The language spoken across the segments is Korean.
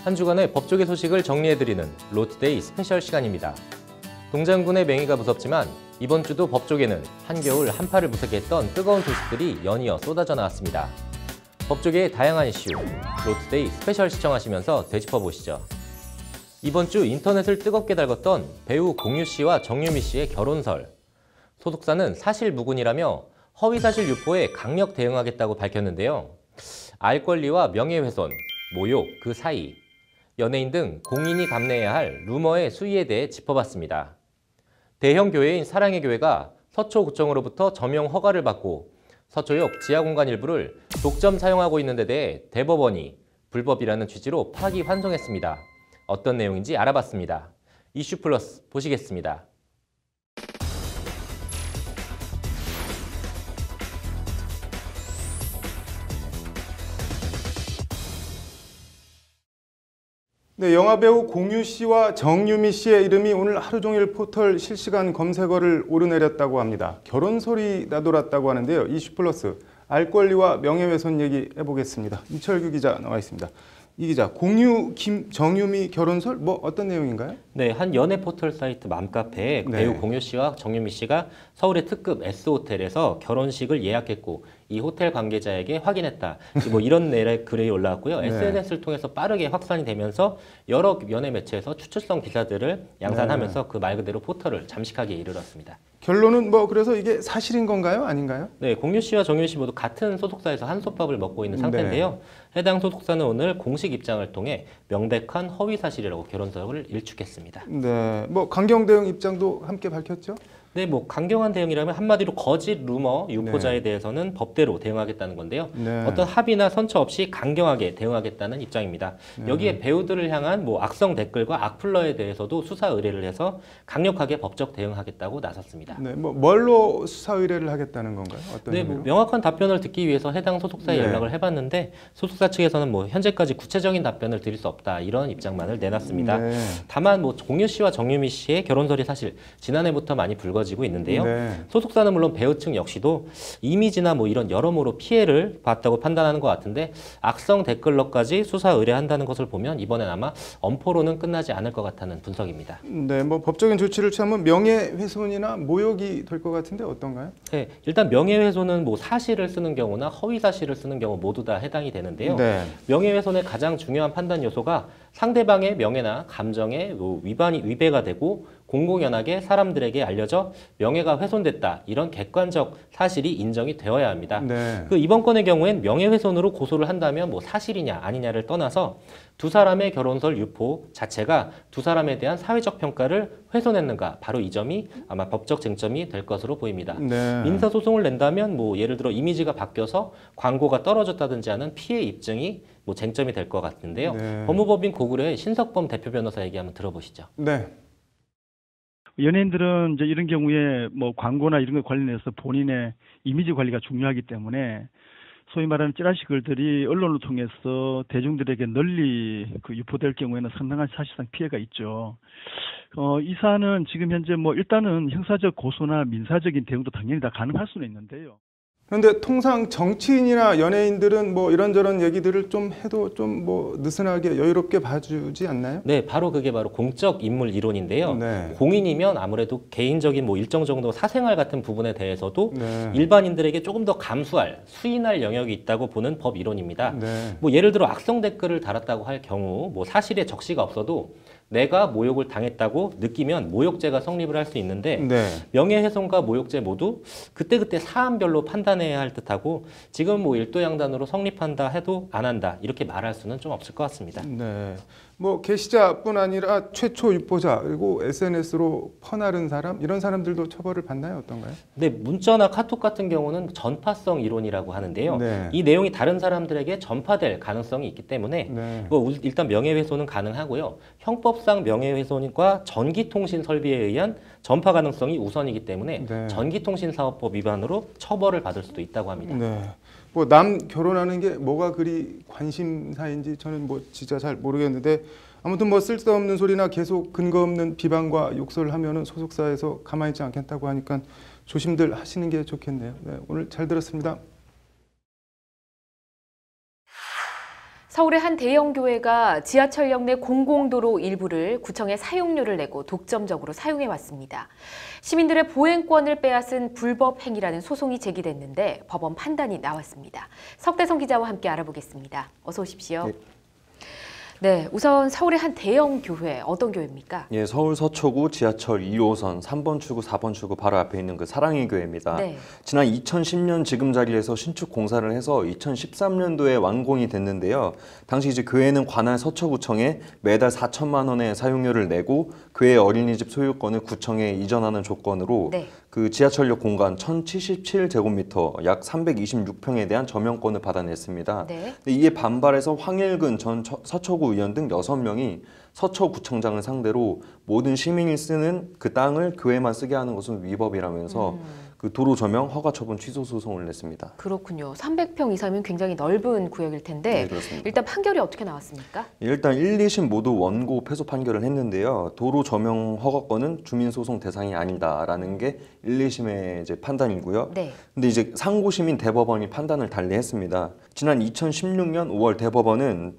한 주간의 법조계 소식을 정리해드리는 로투데이 스페셜 시간입니다. 동장군의 맹위가 무섭지만 이번 주도 법조계는 한겨울 한파를 무섭게 했던 뜨거운 소식들이 연이어 쏟아져 나왔습니다. 법조계의 다양한 이슈, 로투데이 스페셜 시청하시면서 되짚어보시죠. 이번 주 인터넷을 뜨겁게 달궜던 배우 공유 씨와 정유미 씨의 결혼설. 소속사는 사실무근이라며 허위사실 유포에 강력 대응하겠다고 밝혔는데요. 알 권리와 명예훼손, 모욕 그 사이, 연예인 등 공인이 감내해야 할 루머의 수위에 대해 짚어봤습니다. 대형 교회인 사랑의 교회가 서초구청으로부터 점용 허가를 받고 서초역 지하공간 일부를 독점 사용하고 있는 데 대해 대법원이 불법이라는 취지로 파기환송했습니다. 어떤 내용인지 알아봤습니다. 이슈 플러스 보시겠습니다. 네, 영화배우 공유 씨와 정유미 씨의 이름이 오늘 하루 종일 포털 실시간 검색어를 오르내렸다고 합니다. 결혼설이 나돌았다고 하는데요. 이슈 플러스 알 권리와 명예훼손 얘기 해보겠습니다. 이철규 기자 나와 있습니다. 이 기자, 공유, 정유미 결혼설 뭐 어떤 내용인가요? 네, 한 연애 포털 사이트 맘카페에 배우 공유 씨와 정유미 씨가 서울의 특급 S호텔에서 결혼식을 예약했고 이 호텔 관계자에게 확인했다. 뭐 이런 내용의 글이 올라왔고요. SNS를 통해서 빠르게 확산이 되면서 여러 연예 매체에서 추측성 기사들을 양산하면서 그 말 그대로 포털을 잠식하기에 이르렀습니다. 결론은 뭐 그래서 이게 사실인 건가요? 아닌가요? 네, 공유 씨와 정유미 씨 모두 같은 소속사에서 한솥밥을 먹고 있는 상태인데요. 해당 소속사는 오늘 공식 입장을 통해 명백한 허위 사실이라고 결혼설을 일축했습니다. 네, 뭐 강경 대응 입장도 함께 밝혔죠? 네, 뭐 강경한 대응이라면 한마디로 거짓 루머 유포자에 대해서는 법대로 대응하겠다는 건데요. 어떤 합의나 선처 없이 강경하게 대응하겠다는 입장입니다. 여기에 배우들을 향한 뭐 악성 댓글과 악플러에 대해서도 수사 의뢰를 해서 강력하게 법적 대응하겠다고 나섰습니다. 네, 뭐 뭘로 수사 의뢰를 하겠다는 건가요? 어떤 네, 뭐 명확한 답변을 듣기 위해서 해당 소속사에 연락을 해봤는데 소속사 측에서는 뭐 현재까지 구체적인 답변을 드릴 수 없다 이런 입장만을 내놨습니다. 다만 뭐 공유 씨와 정유미 씨의 결혼설이 사실 지난해부터 많이 불거지고 있는데요. 소속사는 물론 배우 측 역시도 이미지나 뭐 이런 여러모로 피해를 봤다고 판단하는 것 같은데 악성 댓글러까지 수사 의뢰한다는 것을 보면 이번엔 아마 엄포로는 끝나지 않을 것 같다는 분석입니다. 네, 뭐 법적인 조치를 취하면 명예훼손이나 모욕이 될 것 같은데 어떤가요? 네, 일단 명예훼손은 뭐 사실을 쓰는 경우나 허위 사실을 쓰는 경우 모두 다 해당이 되는데요. 명예훼손의 가장 중요한 판단 요소가 상대방의 명예나 감정에 위배가 되고 공공연하게 사람들에게 알려져 명예가 훼손됐다. 이런 객관적 사실이 인정이 되어야 합니다. 그 이번 건의 경우엔 명예훼손으로 고소를 한다면 뭐 사실이냐 아니냐를 떠나서 두 사람의 결혼설 유포 자체가 두 사람에 대한 사회적 평가를 훼손했는가 바로 이 점이 아마 법적 쟁점이 될 것으로 보입니다. 민사소송을 낸다면 뭐 예를 들어 이미지가 바뀌어서 광고가 떨어졌다든지 하는 피해 입증이 뭐 쟁점이 될 것 같은데요. 법무법인 고구려의 신석범 대표 변호사 얘기 한번 들어보시죠. 연예인들은 이제 이런 경우에 뭐 광고나 이런 것 관련해서 본인의 이미지 관리가 중요하기 때문에 소위 말하는 찌라시 글들이 언론을 통해서 대중들에게 널리 유포될 경우에는 상당한 사실상 피해가 있죠. 이 사안은 지금 현재 뭐 일단은 형사적 고소나 민사적인 대응도 당연히 다 가능할 수는 있는데요. 그런데 통상 정치인이나 연예인들은 뭐 이런저런 얘기들을 좀 해도 좀 뭐 느슨하게 여유롭게 봐주지 않나요? 네, 바로 그게 바로 공적 인물 이론인데요. 공인이면 아무래도 개인적인 뭐 일정 정도 사생활 같은 부분에 대해서도 일반인들에게 조금 더 감수할, 수인할 영역이 있다고 보는 법 이론입니다. 뭐 예를 들어 악성 댓글을 달았다고 할 경우 뭐 사실에 적시가 없어도 내가 모욕을 당했다고 느끼면 모욕죄가 성립을 할 수 있는데 명예훼손과 모욕죄 모두 그때그때 사안별로 판단해야 할 듯하고 지금 뭐 일도양단으로 성립한다 해도 안 한다 이렇게 말할 수는 좀 없을 것 같습니다. 뭐 게시자뿐 아니라 최초 유포자 그리고 SNS로 퍼나른 사람 이런 사람들도 처벌을 받나요? 어떤가요? 네, 문자나 카톡 같은 경우는 전파성 이론이라고 하는데요. 이 내용이 다른 사람들에게 전파될 가능성이 있기 때문에 뭐 일단 명예훼손은 가능하고요. 형법상 명예훼손과 전기통신 설비에 의한 전파 가능성이 우선이기 때문에 전기통신사업법 위반으로 처벌을 받을 수도 있다고 합니다. 뭐 남 결혼하는 게 뭐가 그리 관심사인지 저는 뭐 진짜 잘 모르겠는데 아무튼 뭐 쓸데없는 소리나 계속 근거 없는 비방과 욕설을 하면은 소속사에서 가만히 있지 않겠다고 하니까 조심들 하시는 게 좋겠네요. 오늘 잘 들었습니다. 서울의 한 대형 교회가 지하철역 내 공공도로 일부를 구청에 사용료를 내고 독점적으로 사용해 왔습니다. 시민들의 보행권을 빼앗은 불법 행위라는 소송이 제기됐는데 법원 판단이 나왔습니다. 석대성 기자와 함께 알아보겠습니다. 어서 오십시오. 네, 우선 서울의 한 대형 교회, 어떤 교회입니까? 예, 서울 서초구 지하철 2호선 3번 출구, 4번 출구 바로 앞에 있는 그 사랑의 교회입니다. 네. 지난 2010년 지금 자리에서 신축 공사를 해서 2013년도에 완공이 됐는데요. 당시 이제 교회는 관할 서초구청에 매달 4천만 원의 사용료를 내고 교회 어린이집 소유권을 구청에 이전하는 조건으로 네. 그 지하철역 공간 1077제곱미터 약 326평에 대한 점용권을 받아냈습니다. 네. 이에 반발해서 황일근 전 서초구 의원 등 6명이 서초구청장을 상대로 모든 시민이 쓰는 그 땅을 교회만 쓰게 하는 것은 위법이라면서 그 도로 점용 허가 처분 취소 소송을 냈습니다. 그렇군요. 300평 이상이면 굉장히 넓은 구역일 텐데 네, 그렇습니다. 일단 판결이 어떻게 나왔습니까? 일단 1, 2심 모두 원고 패소 판결을 했는데요. 도로 점용 허가권은 주민소송 대상이 아니다라는 게 1, 2심의 이제 판단이고요. 네. 근데 이제 상고심인 대법원이 판단을 달리했습니다. 지난 2016년 5월 대법원은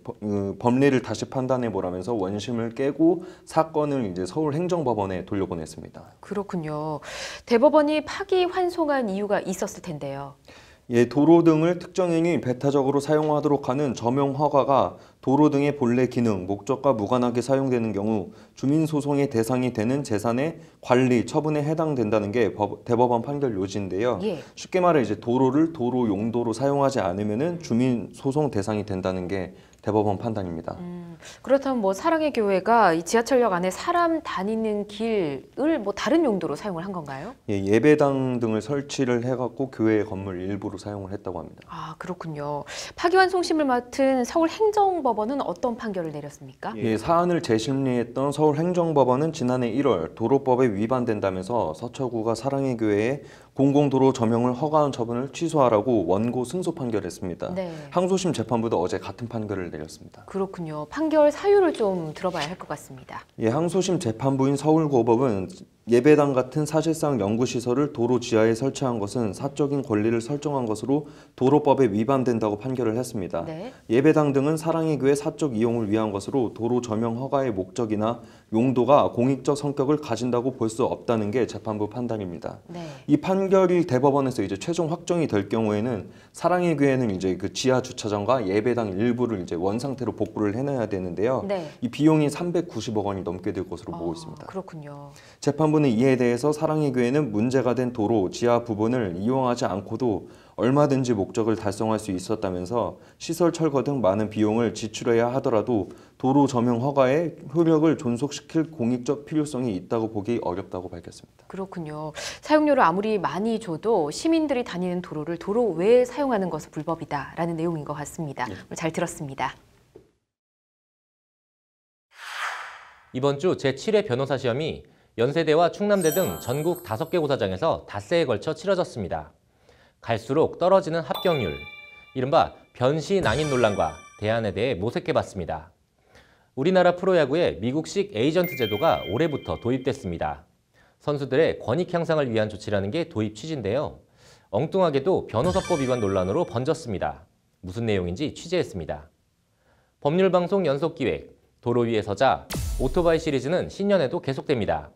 법리를 다시 판단해 보라면서 원심을 깨고 사건을 이제 서울행정법원에 돌려보냈습니다. 그렇군요. 대법원이 파기환송한 이유가 있었을 텐데요. 예, 도로 등을 특정행위 배타적으로 사용하도록 하는 점용 허가가 도로 등의 본래 기능, 목적과 무관하게 사용되는 경우 주민소송의 대상이 되는 재산의 관리, 처분에 해당된다는 게 대법원 판결 요지인데요. 예. 쉽게 말해 이제 도로를 도로 용도로 사용하지 않으면은 주민소송 대상이 된다는 게 대법원 판단입니다. 그렇다면 뭐 사랑의 교회가 이 지하철역 안에 사람 다니는 길을 뭐 다른 용도로 사용을 한 건가요? 예, 예배당 등을 설치를 해갖고 교회 건물 일부로 사용을 했다고 합니다. 아, 그렇군요. 파기환송심을 맡은 서울행정법원은 어떤 판결을 내렸습니까? 예, 사안을 재심리했던 서울행정법원은 지난해 1월 도로법에 위반된다면서 서초구가 사랑의 교회에 공공도로 점용을 허가한 처분을 취소하라고 원고 승소 판결했습니다. 네. 항소심 재판부도 어제 같은 판결을 내렸습니다. 그렇군요. 판결 사유를 좀 들어봐야 할 것 같습니다. 예, 항소심 재판부인 서울고법은 예배당 같은 사실상 연구시설을 도로 지하에 설치한 것은 사적인 권리를 설정한 것으로 도로법에 위반된다고 판결을 했습니다. 네. 예배당 등은 사랑의 교회 사적 이용을 위한 것으로 도로 점용 허가의 목적이나 용도가 공익적 성격을 가진다고 볼 수 없다는 게 재판부 판단입니다. 네. 이 판결이 대법원에서 이제 최종 확정이 될 경우에는 사랑의 교회는 이제 그 지하 주차장과 예배당 일부를 이제 원상태로 복구를 해놔야 되는데요. 네. 이 비용이 390억 원이 넘게 들 것으로 보고 있습니다. 그렇군요. 재판부는 이에 대해서 사랑의 교회는 문제가 된 도로 지하 부분을 이용하지 않고도 얼마든지 목적을 달성할 수 있었다면서 시설 철거 등 많은 비용을 지출해야 하더라도 도로 점용 허가의 효력을 존속시킬 공익적 필요성이 있다고 보기 어렵다고 밝혔습니다. 그렇군요. 사용료를 아무리 많이 줘도 시민들이 다니는 도로를 도로 외에 사용하는 것은 불법이다라는 내용인 것 같습니다. 잘 들었습니다. 이번 주 제7회 변호사 시험이 연세대와 충남대 등 전국 5개 고사장에서 닷새에 걸쳐 치러졌습니다. 갈수록 떨어지는 합격률, 이른바 변시 낭인 논란과 대안에 대해 모색해봤습니다. 우리나라 프로야구에 미국식 에이전트 제도가 올해부터 도입됐습니다. 선수들의 권익 향상을 위한 조치라는 게 도입 취지인데요. 엉뚱하게도 변호사법 위반 논란으로 번졌습니다. 무슨 내용인지 취재했습니다. 법률방송 연속기획, 도로 위에 서자, 오토바이 시리즈는 신년에도 계속됩니다.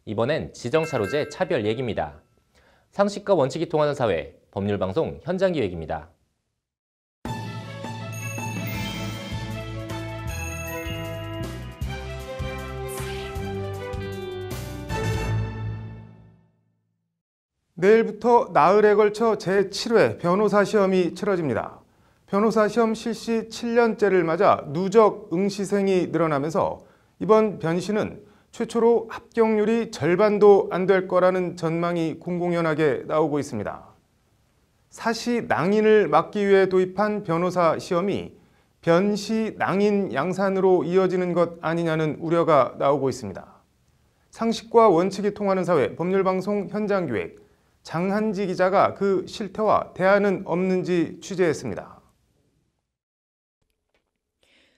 이번엔 지정차로제 차별 얘기입니다. 상식과 원칙이 통하는 사회, 법률방송 현장기획입니다. 내일부터 나흘에 걸쳐 제7회 변호사 시험이 치러집니다. 변호사 시험 실시 7년째를 맞아 누적 응시생이 늘어나면서 이번 변시는 최초로 합격률이 절반도 안 될 거라는 전망이 공공연하게 나오고 있습니다. 사시 낭인을 막기 위해 도입한 변호사 시험이 변시 낭인 양산으로 이어지는 것 아니냐는 우려가 나오고 있습니다. 상식과 원칙이 통하는 사회 법률방송 현장기획 장한지 기자가 그 실태와 대안은 없는지 취재했습니다.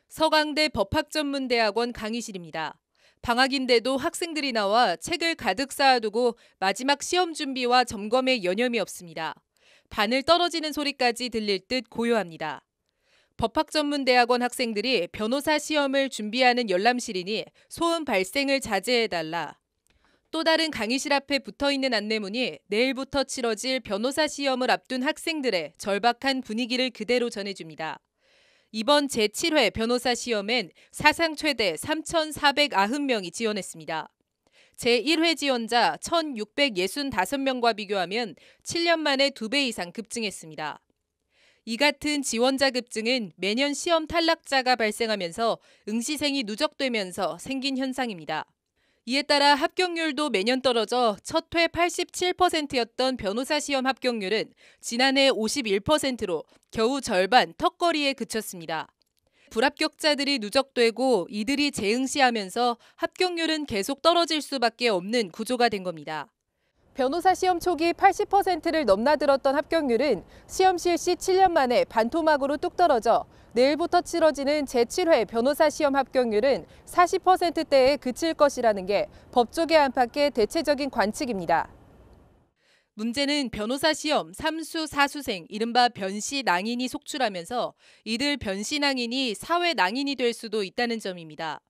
서강대 법학전문대학원 강의실입니다. 방학인데도 학생들이 나와 책을 가득 쌓아두고 마지막 시험 준비와 점검에 여념이 없습니다. 바늘 떨어지는 소리까지 들릴 듯 고요합니다. 법학전문대학원 학생들이 변호사 시험을 준비하는 열람실이니 소음 발생을 자제해달라. 또 다른 강의실 앞에 붙어있는 안내문이 내일부터 치러질 변호사 시험을 앞둔 학생들의 절박한 분위기를 그대로 전해줍니다. 이번 제7회 변호사 시험엔 사상 최대 3,490명이 지원했습니다. 제1회 지원자 1,665명과 비교하면 7년 만에 2배 이상 급증했습니다. 이 같은 지원자 급증은 매년 시험 탈락자가 발생하면서 응시생이 누적되면서 생긴 현상입니다. 이에 따라 합격률도 매년 떨어져 첫 회 87%였던 변호사 시험 합격률은 지난해 51%로 겨우 절반 턱걸이에 그쳤습니다. 불합격자들이 누적되고 이들이 재응시하면서 합격률은 계속 떨어질 수밖에 없는 구조가 된 겁니다. 변호사 시험 초기 80%를 넘나들었던 합격률은 시험 실시 7년 만에 반토막으로 뚝 떨어져 내일부터 치러지는 제7회 변호사 시험 합격률은 40%대에 그칠 것이라는 게 법조계 안팎의 대체적인 관측입니다. 문제는 변호사 시험 3수 4수생, 이른바 변시 낭인이 속출하면서 이들 변시 낭인이 사회 낭인이 될 수도 있다는 점입니다.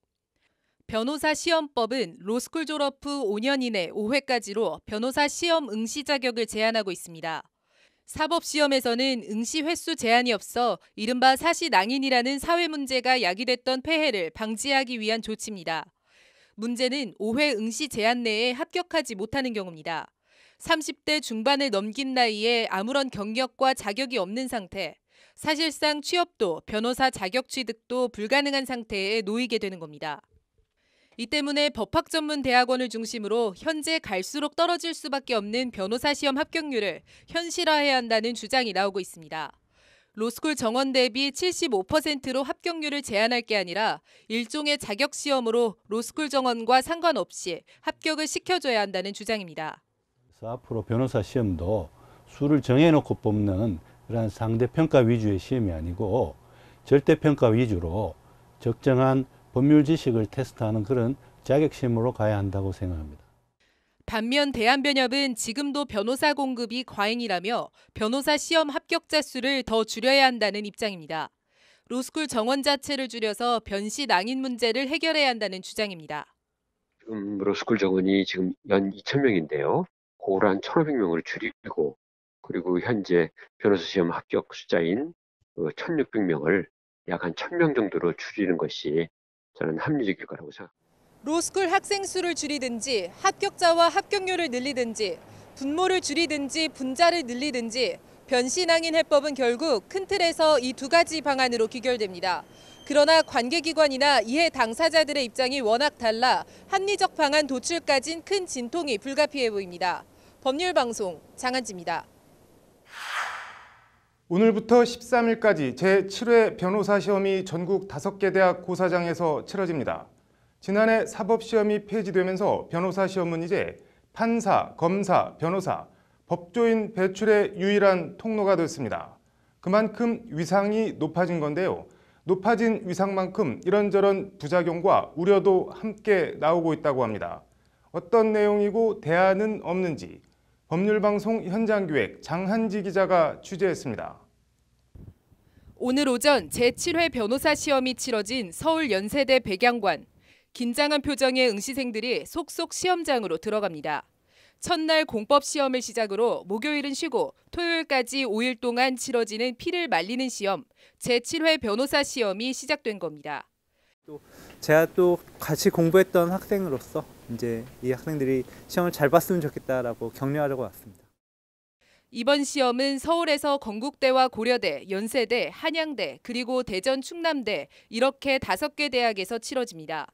변호사 시험법은 로스쿨 졸업 후 5년 이내 5회까지로 변호사 시험 응시 자격을 제한하고 있습니다. 사법시험에서는 응시 횟수 제한이 없어 이른바 사시낭인이라는 사회 문제가 야기됐던 폐해를 방지하기 위한 조치입니다. 문제는 5회 응시 제한 내에 합격하지 못하는 경우입니다. 30대 중반을 넘긴 나이에 아무런 경력과 자격이 없는 상태, 사실상 취업도 변호사 자격 취득도 불가능한 상태에 놓이게 되는 겁니다. 이 때문에 법학전문대학원을 중심으로 현재 갈수록 떨어질 수밖에 없는 변호사 시험 합격률을 현실화해야 한다는 주장이 나오고 있습니다. 로스쿨 정원 대비 75%로 합격률을 제한할 게 아니라 일종의 자격시험으로 로스쿨 정원과 상관없이 합격을 시켜줘야 한다는 주장입니다. 그래서 앞으로 변호사 시험도 수를 정해놓고 뽑는 그런 상대평가 위주의 시험이 아니고 절대평가 위주로 적정한 법률 지식을 테스트하는 그런 자격시험으로 가야 한다고 생각합니다. 반면 대한변협은 지금도 변호사 공급이 과잉이라며 변호사 시험 합격자 수를 더 줄여야 한다는 입장입니다. 로스쿨 정원 자체를 줄여서 변시 낭인 문제를 해결해야 한다는 주장입니다. 지금 로스쿨 정원이 지금 연 2,000명인데요. 그걸 한 1,500명을 줄이고 그리고 현재 변호사 시험 합격 숫자인 1,600명을 약 한 1,000명 정도로 줄이는 것이 저는 합리적일 거라고 생각합니다. 로스쿨 학생 수를 줄이든지 합격자와 합격률을 늘리든지 분모를 줄이든지 분자를 늘리든지 변시낭인 해법은 결국 큰 틀에서 이 두 가지 방안으로 귀결됩니다. 그러나 관계기관이나 이해 당사자들의 입장이 워낙 달라 합리적 방안 도출까진 큰 진통이 불가피해 보입니다. 법률방송 장한지입니다. 오늘부터 13일까지 제7회 변호사 시험이 전국 5개 대학 고사장에서 치러집니다. 지난해 사법시험이 폐지되면서 변호사 시험은 이제 판사, 검사, 변호사, 법조인 배출의 유일한 통로가 됐습니다. 그만큼 위상이 높아진 건데요. 높아진 위상만큼 이런저런 부작용과 우려도 함께 나오고 있다고 합니다. 어떤 내용이고 대안은 없는지 법률방송 현장기획 장한지 기자가 취재했습니다. 오늘 오전 제7회 변호사 시험이 치러진 서울 연세대 백양관. 긴장한 표정의 응시생들이 속속 시험장으로 들어갑니다. 첫날 공법 시험을 시작으로 목요일은 쉬고 토요일까지 5일 동안 치러지는 피를 말리는 시험, 제7회 변호사 시험이 시작된 겁니다. 제가 또 같이 공부했던 학생으로서 이제 이 학생들이 시험을 잘 봤으면 좋겠다라고 격려하려고 왔습니다. 이번 시험은 서울에서 건국대와 고려대, 연세대, 한양대, 그리고 대전 충남대 이렇게 5개 대학에서 치러집니다.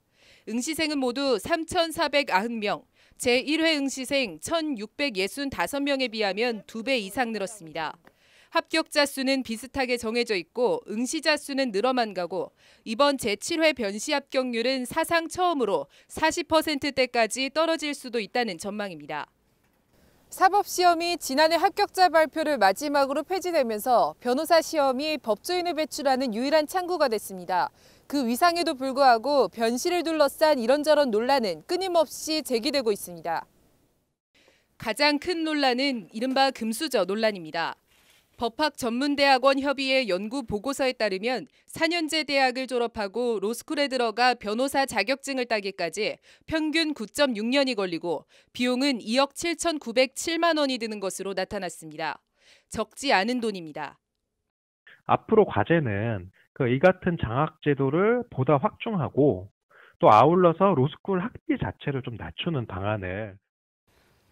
응시생은 모두 3,490명, 제1회 응시생 1,665명에 비하면 2배 이상 늘었습니다. 합격자 수는 비슷하게 정해져 있고 응시자 수는 늘어만 가고 이번 제7회 변시 합격률은 사상 처음으로 40%대까지 떨어질 수도 있다는 전망입니다. 사법시험이 지난해 합격자 발표를 마지막으로 폐지되면서 변호사 시험이 법조인을 배출하는 유일한 창구가 됐습니다. 그 위상에도 불구하고 변시를 둘러싼 이런저런 논란은 끊임없이 제기되고 있습니다. 가장 큰 논란은 이른바 금수저 논란입니다. 법학전문대학원 협의회 연구 보고서에 따르면 4년제 대학을 졸업하고 로스쿨에 들어가 변호사 자격증을 따기까지 평균 9.6년이 걸리고 비용은 2억 7,907만 원이 드는 것으로 나타났습니다. 적지 않은 돈입니다. 앞으로 과제는 이 같은 장학 제도를 보다 확충하고 또 아울러서 로스쿨 학비 자체를 좀 낮추는 방안을.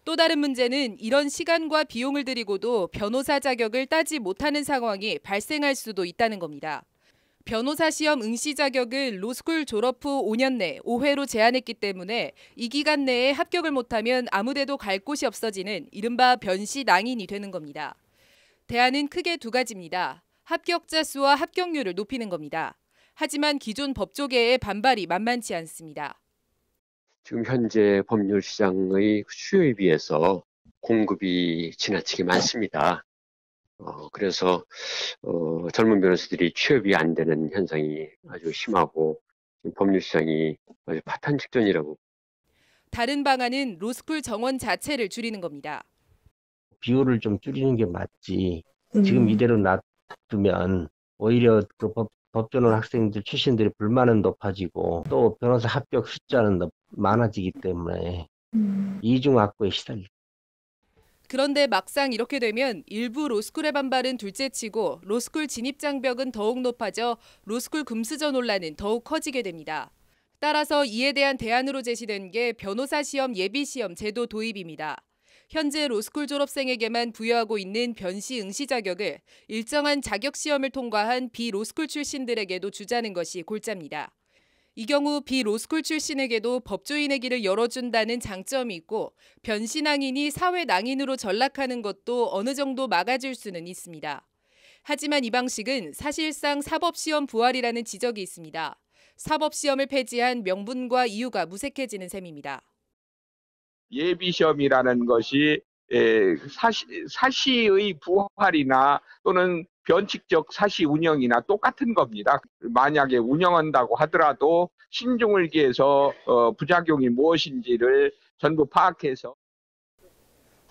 또 다른 문제는 이런 시간과 비용을 들이고도 변호사 자격을 따지 못하는 상황이 발생할 수도 있다는 겁니다. 변호사 시험 응시 자격을 로스쿨 졸업 후 5년 내 5회로 제한했기 때문에 이 기간 내에 합격을 못하면 아무데도 갈 곳이 없어지는 이른바 변시낭인이 되는 겁니다. 대안은 크게 두 가지입니다. 합격자 수와 합격률을 높이는 겁니다. 하지만 기존 법조계의 반발이 만만치 않습니다. 지금 현재 법률 시장의 수요에 비해서 공급이 지나치게 많습니다. 그래서 젊은 변호사들이 취업이 안 되는 현상이 아주 심하고 법률 시장이 아주 파탄 직전이라고. 다른 방안은 로스쿨 정원 자체를 줄이는 겁니다. 비율을 좀 줄이는 게 맞지. 지금 이대로 놔두면 오히려 그 법전원 학생들 출신들이 불만은 높아지고 또 변호사 합격 숫자는 많아지기 때문에 이중악고에 시달릴. 그런데 막상 이렇게 되면 일부 로스쿨의 반발은 둘째치고 로스쿨 진입 장벽은 더욱 높아져 로스쿨 금수저 논란은 더욱 커지게 됩니다. 따라서 이에 대한 대안으로 제시된 게 변호사 시험 예비시험 제도 도입입니다. 현재 로스쿨 졸업생에게만 부여하고 있는 변시 응시 자격을 일정한 자격 시험을 통과한 비로스쿨 출신들에게도 주자는 것이 골자입니다. 이 경우 비로스쿨 출신에게도 법조인의 길을 열어준다는 장점이 있고 변시낭인이 사회낭인으로 전락하는 것도 어느 정도 막아줄 수는 있습니다. 하지만 이 방식은 사실상 사법시험 부활이라는 지적이 있습니다. 사법시험을 폐지한 명분과 이유가 무색해지는 셈입니다. 예비시험이라는 것이 사시의 부활이나 또는 변칙적 사시 운영이나 똑같은 겁니다. 만약에 운영한다고 하더라도 신중을 기해서 부작용이 무엇인지를 전부 파악해서.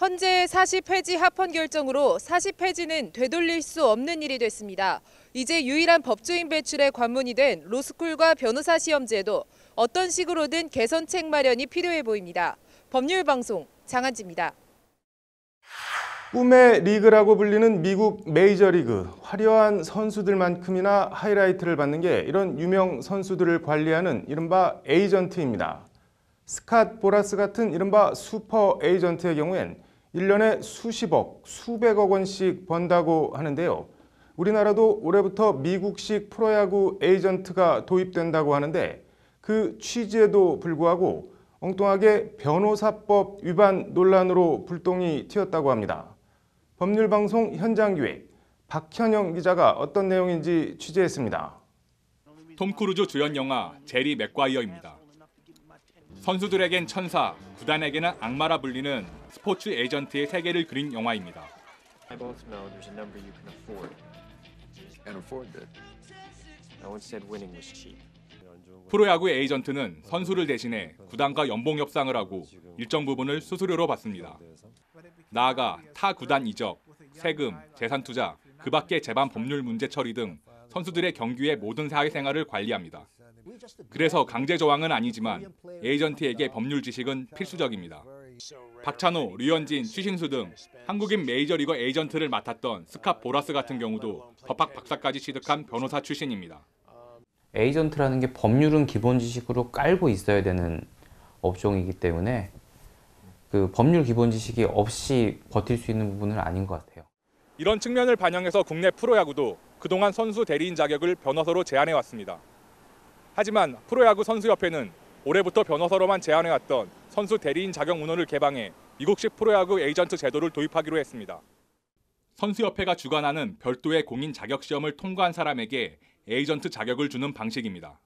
헌재 사시 폐지 합헌 결정으로 사시 폐지는 되돌릴 수 없는 일이 됐습니다. 이제 유일한 법조인 배출의 관문이 된 로스쿨과 변호사 시험제도 어떤 식으로든 개선책 마련이 필요해 보입니다. 법률방송 장한지입니다. 꿈의 리그라고 불리는 미국 메이저리그, 화려한 선수들만큼이나 하이라이트를 받는 게 이런 유명 선수들을 관리하는 이른바 에이전트입니다. 스캇 보라스 같은 이른바 슈퍼 에이전트의 경우엔 1년에 수십억, 수백억 원씩 번다고 하는데요. 우리나라도 올해부터 미국식 프로야구 에이전트가 도입된다고 하는데 그 취지에도 불구하고 엉뚱하게 변호사법 위반 논란으로 불똥이 튀었다고 합니다. 법률방송 현장기획 박현영 기자가 어떤 내용인지 취재했습니다. 톰 크루즈 주연 영화 제리 맥과이어입니다. 선수들에겐 천사, 구단에게는 악마라 불리는 스포츠 에이전트의 세계를 그린 영화입니다. 프로야구 에이전트는 선수를 대신해 구단과 연봉 협상을 하고 일정 부분을 수수료로 받습니다. 나아가 타 구단 이적, 세금, 재산 투자, 그 밖의 재반 법률 문제 처리 등 선수들의 경기의 모든 사회생활을 관리합니다. 그래서 강제 조항은 아니지만 에이전트에게 법률 지식은 필수적입니다. 박찬호, 류현진, 추신수 등 한국인 메이저리거 에이전트를 맡았던 스캇 보라스 같은 경우도 법학 박사까지 취득한 변호사 출신입니다. 에이전트라는 게 법률은 기본 지식으로 깔고 있어야 되는 업종이기 때문에 그 법률 기본 지식이 없이 버틸 수 있는 부분은 아닌 것 같아요. 이런 측면을 반영해서 국내 프로야구도 그동안 선수 대리인 자격을 변호사로 제한해왔습니다. 하지만 프로야구 선수협회는 올해부터 변호사로만 제한해왔던 선수 대리인 자격 문헌을 개방해 미국식 프로야구 에이전트 제도를 도입하기로 했습니다. 선수협회가 주관하는 별도의 공인 자격 시험을 통과한 사람에게 에이전트 자격을 주는 방식입니다.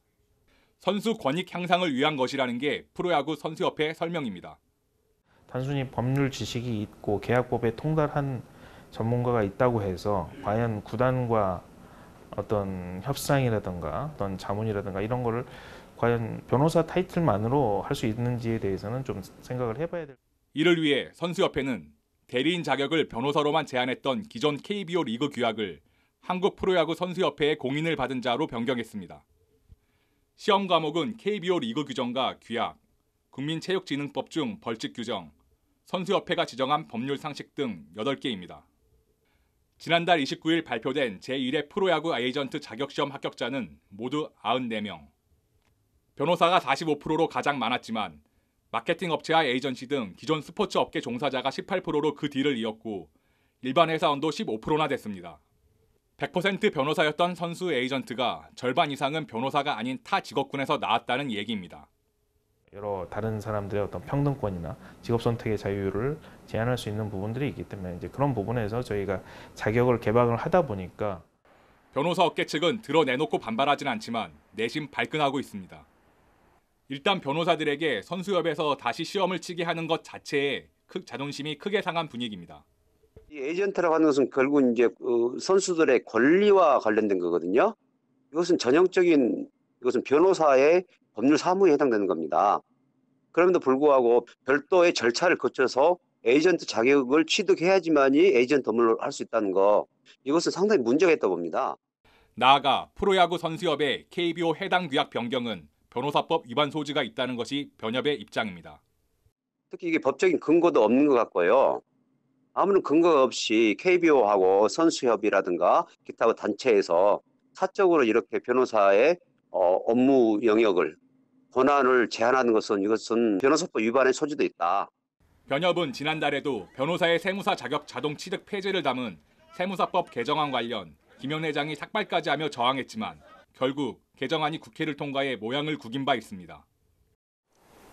선수 권익 향상을 위한 것이라는 게 프로야구 선수협회의 설명입니다. 단순히 법률 지식이 있고 계약법에 통달한 전문가가 있다고 해서 과연 구단과 어떤 협상이라든가 어떤 자문이라든가 이런 거를 과연 변호사 타이틀만으로 할 수 있는지에 대해서는 좀 생각을 해봐야 될. 이를 위해 선수협회는 대리인 자격을 변호사로만 제한했던 기존 KBO 리그 규약을 한국 프로야구 선수협회의 공인을 받은 자로 변경했습니다. 시험 과목은 KBO 리그 규정과 규약, 국민체육진흥법 중 벌칙 규정, 선수협회가 지정한 법률 상식 등 8개입니다. 지난달 29일 발표된 제1회 프로야구 에이전트 자격시험 합격자는 모두 94명. 변호사가 45%로 가장 많았지만 마케팅 업체와 에이전시 등 기존 스포츠 업계 종사자가 18%로 그 뒤를 이었고 일반 회사원도 15%나 됐습니다. 100% 변호사였던 선수 에이전트가 절반 이상은 변호사가 아닌 타 직업군에서 나왔다는 얘기입니다. 여러 다른 사람들의 어떤 평등권이나 직업 선택의 자유를 제한할 수 있는 부분들이 있기 때문에 이제 그런 부분에서 저희가 자격을 개방을 하다 보니까 변호사 업계 측은 드러내놓고 반발하진 않지만 내심 발끈하고 있습니다. 일단 변호사들에게 선수협에서 다시 시험을 치게 하는 것 자체에 자존심이 크게 상한 분위기입니다. 이 에이전트라고 하는 것은 결국 이제 선수들의 권리와 관련된 거거든요. 이것은 전형적인 이것은 변호사의 법률 사무에 해당되는 겁니다. 그럼에도 불구하고 별도의 절차를 거쳐서 에이전트 자격을 취득해야지만이 에이전트 업무를 할 수 있다는 거, 이것은 상당히 문제가 있다고 봅니다. 나아가 프로야구 선수협의 KBO 해당 규약 변경은 변호사법 위반 소지가 있다는 것이 변협의 입장입니다. 특히 이게 법적인 근거도 없는 것 같고요. 아무런 근거가 없이 KBO하고 선수협이라든가 기타 단체에서 사적으로 이렇게 변호사의 업무 영역을 권한을 제한하는 이것은 변호사법 위반의 소지도 있다. 변협은 지난달에도 변호사의 세무사 자격 자동 취득 폐지를 담은 세무사법 개정안 관련 김현 회장이 삭발까지 하며 저항했지만 결국 개정안이 국회를 통과해 모양을 구긴 바 있습니다.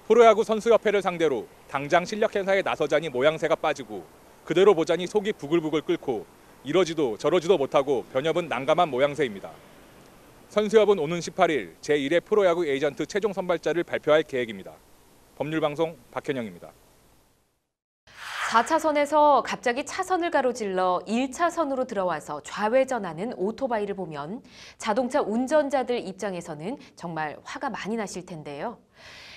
프로야구 선수협회를 상대로 당장 실력 행사에 나서자니 모양새가 빠지고 그대로 보자니 속이 부글부글 끓고 이러지도 저러지도 못하고 변협은 난감한 모양새입니다. 선수협은 오는 18일 제1회 프로야구 에이전트 최종 선발자를 발표할 계획입니다. 법률방송 박현영입니다. 4차선에서 갑자기 차선을 가로질러 1차선으로 들어와서 좌회전하는 오토바이를 보면 자동차 운전자들 입장에서는 정말 화가 많이 나실 텐데요.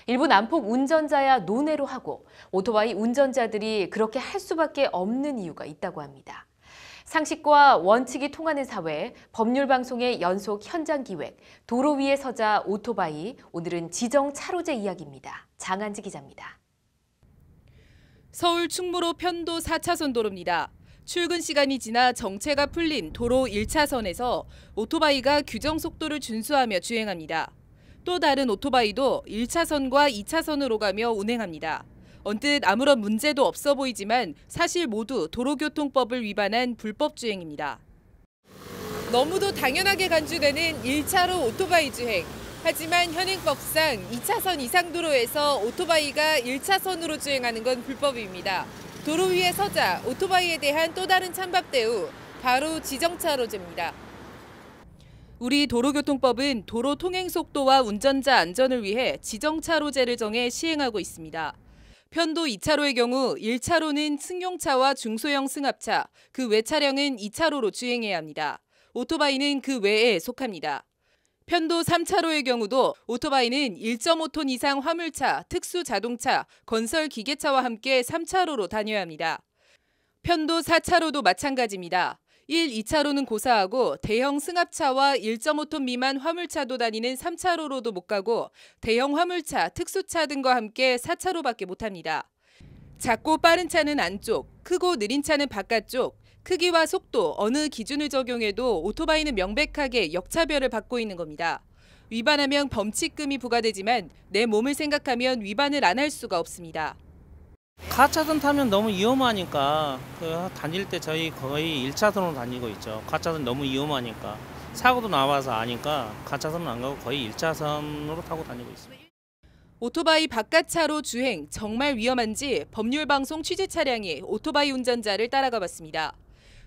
일부 난폭 운전자야 논외로 하고 오토바이 운전자들이 그렇게 할 수밖에 없는 이유가 있다고 합니다. 상식과 원칙이 통하는 사회, 법률방송의 연속 현장 기획, 도로 위에 서자 오토바이, 오늘은 지정 차로제 이야기입니다. 장한지 기자입니다. 서울 충무로 편도 4차선 도로입니다. 출근 시간이 지나 정체가 풀린 도로 1차선에서 오토바이가 규정 속도를 준수하며 주행합니다. 또 다른 오토바이도 1차선과 2차선으로 가며 운행합니다. 언뜻 아무런 문제도 없어 보이지만 사실 모두 도로교통법을 위반한 불법 주행입니다. 너무도 당연하게 간주되는 1차로 오토바이 주행. 하지만 현행법상 2차선 이상 도로에서 오토바이가 1차선으로 주행하는 건 불법입니다. 도로 위에 서자 오토바이에 대한 또 다른 찬밥 대우, 바로 지정차로제입니다. 우리 도로교통법은 도로 통행 속도와 운전자 안전을 위해 지정차로제를 정해 시행하고 있습니다. 편도 2차로의 경우 1차로는 승용차와 중소형 승합차, 그 외 차량은 2차로로 주행해야 합니다. 오토바이는 그 외에 속합니다. 편도 3차로의 경우도 오토바이는 1.5톤 이상 화물차, 특수 자동차, 건설 기계차와 함께 3차로로 다녀야 합니다. 편도 4차로도 마찬가지입니다. 1, 2차로는 고사하고 대형 승합차와 1.5톤 미만 화물차도 다니는 3차로로도 못 가고 대형 화물차, 특수차 등과 함께 4차로밖에 못합니다. 작고 빠른 차는 안쪽, 크고 느린 차는 바깥쪽, 크기와 속도, 어느 기준을 적용해도 오토바이는 명백하게 역차별을 받고 있는 겁니다. 위반하면 범칙금이 부과되지만 내 몸을 생각하면 위반을 안 할 수가 없습니다. 가차선 타면 너무 위험하니까 다닐 때 저희 거의 1차선으로 다니고 있죠. 가차선 너무 위험하니까. 사고도 나와서 아니까 가차선은 안 가고 거의 1차선으로 타고 다니고 있습니다. 오토바이 바깥차로 주행 정말 위험한지 법률방송 취재 차량이 오토바이 운전자를 따라가 봤습니다.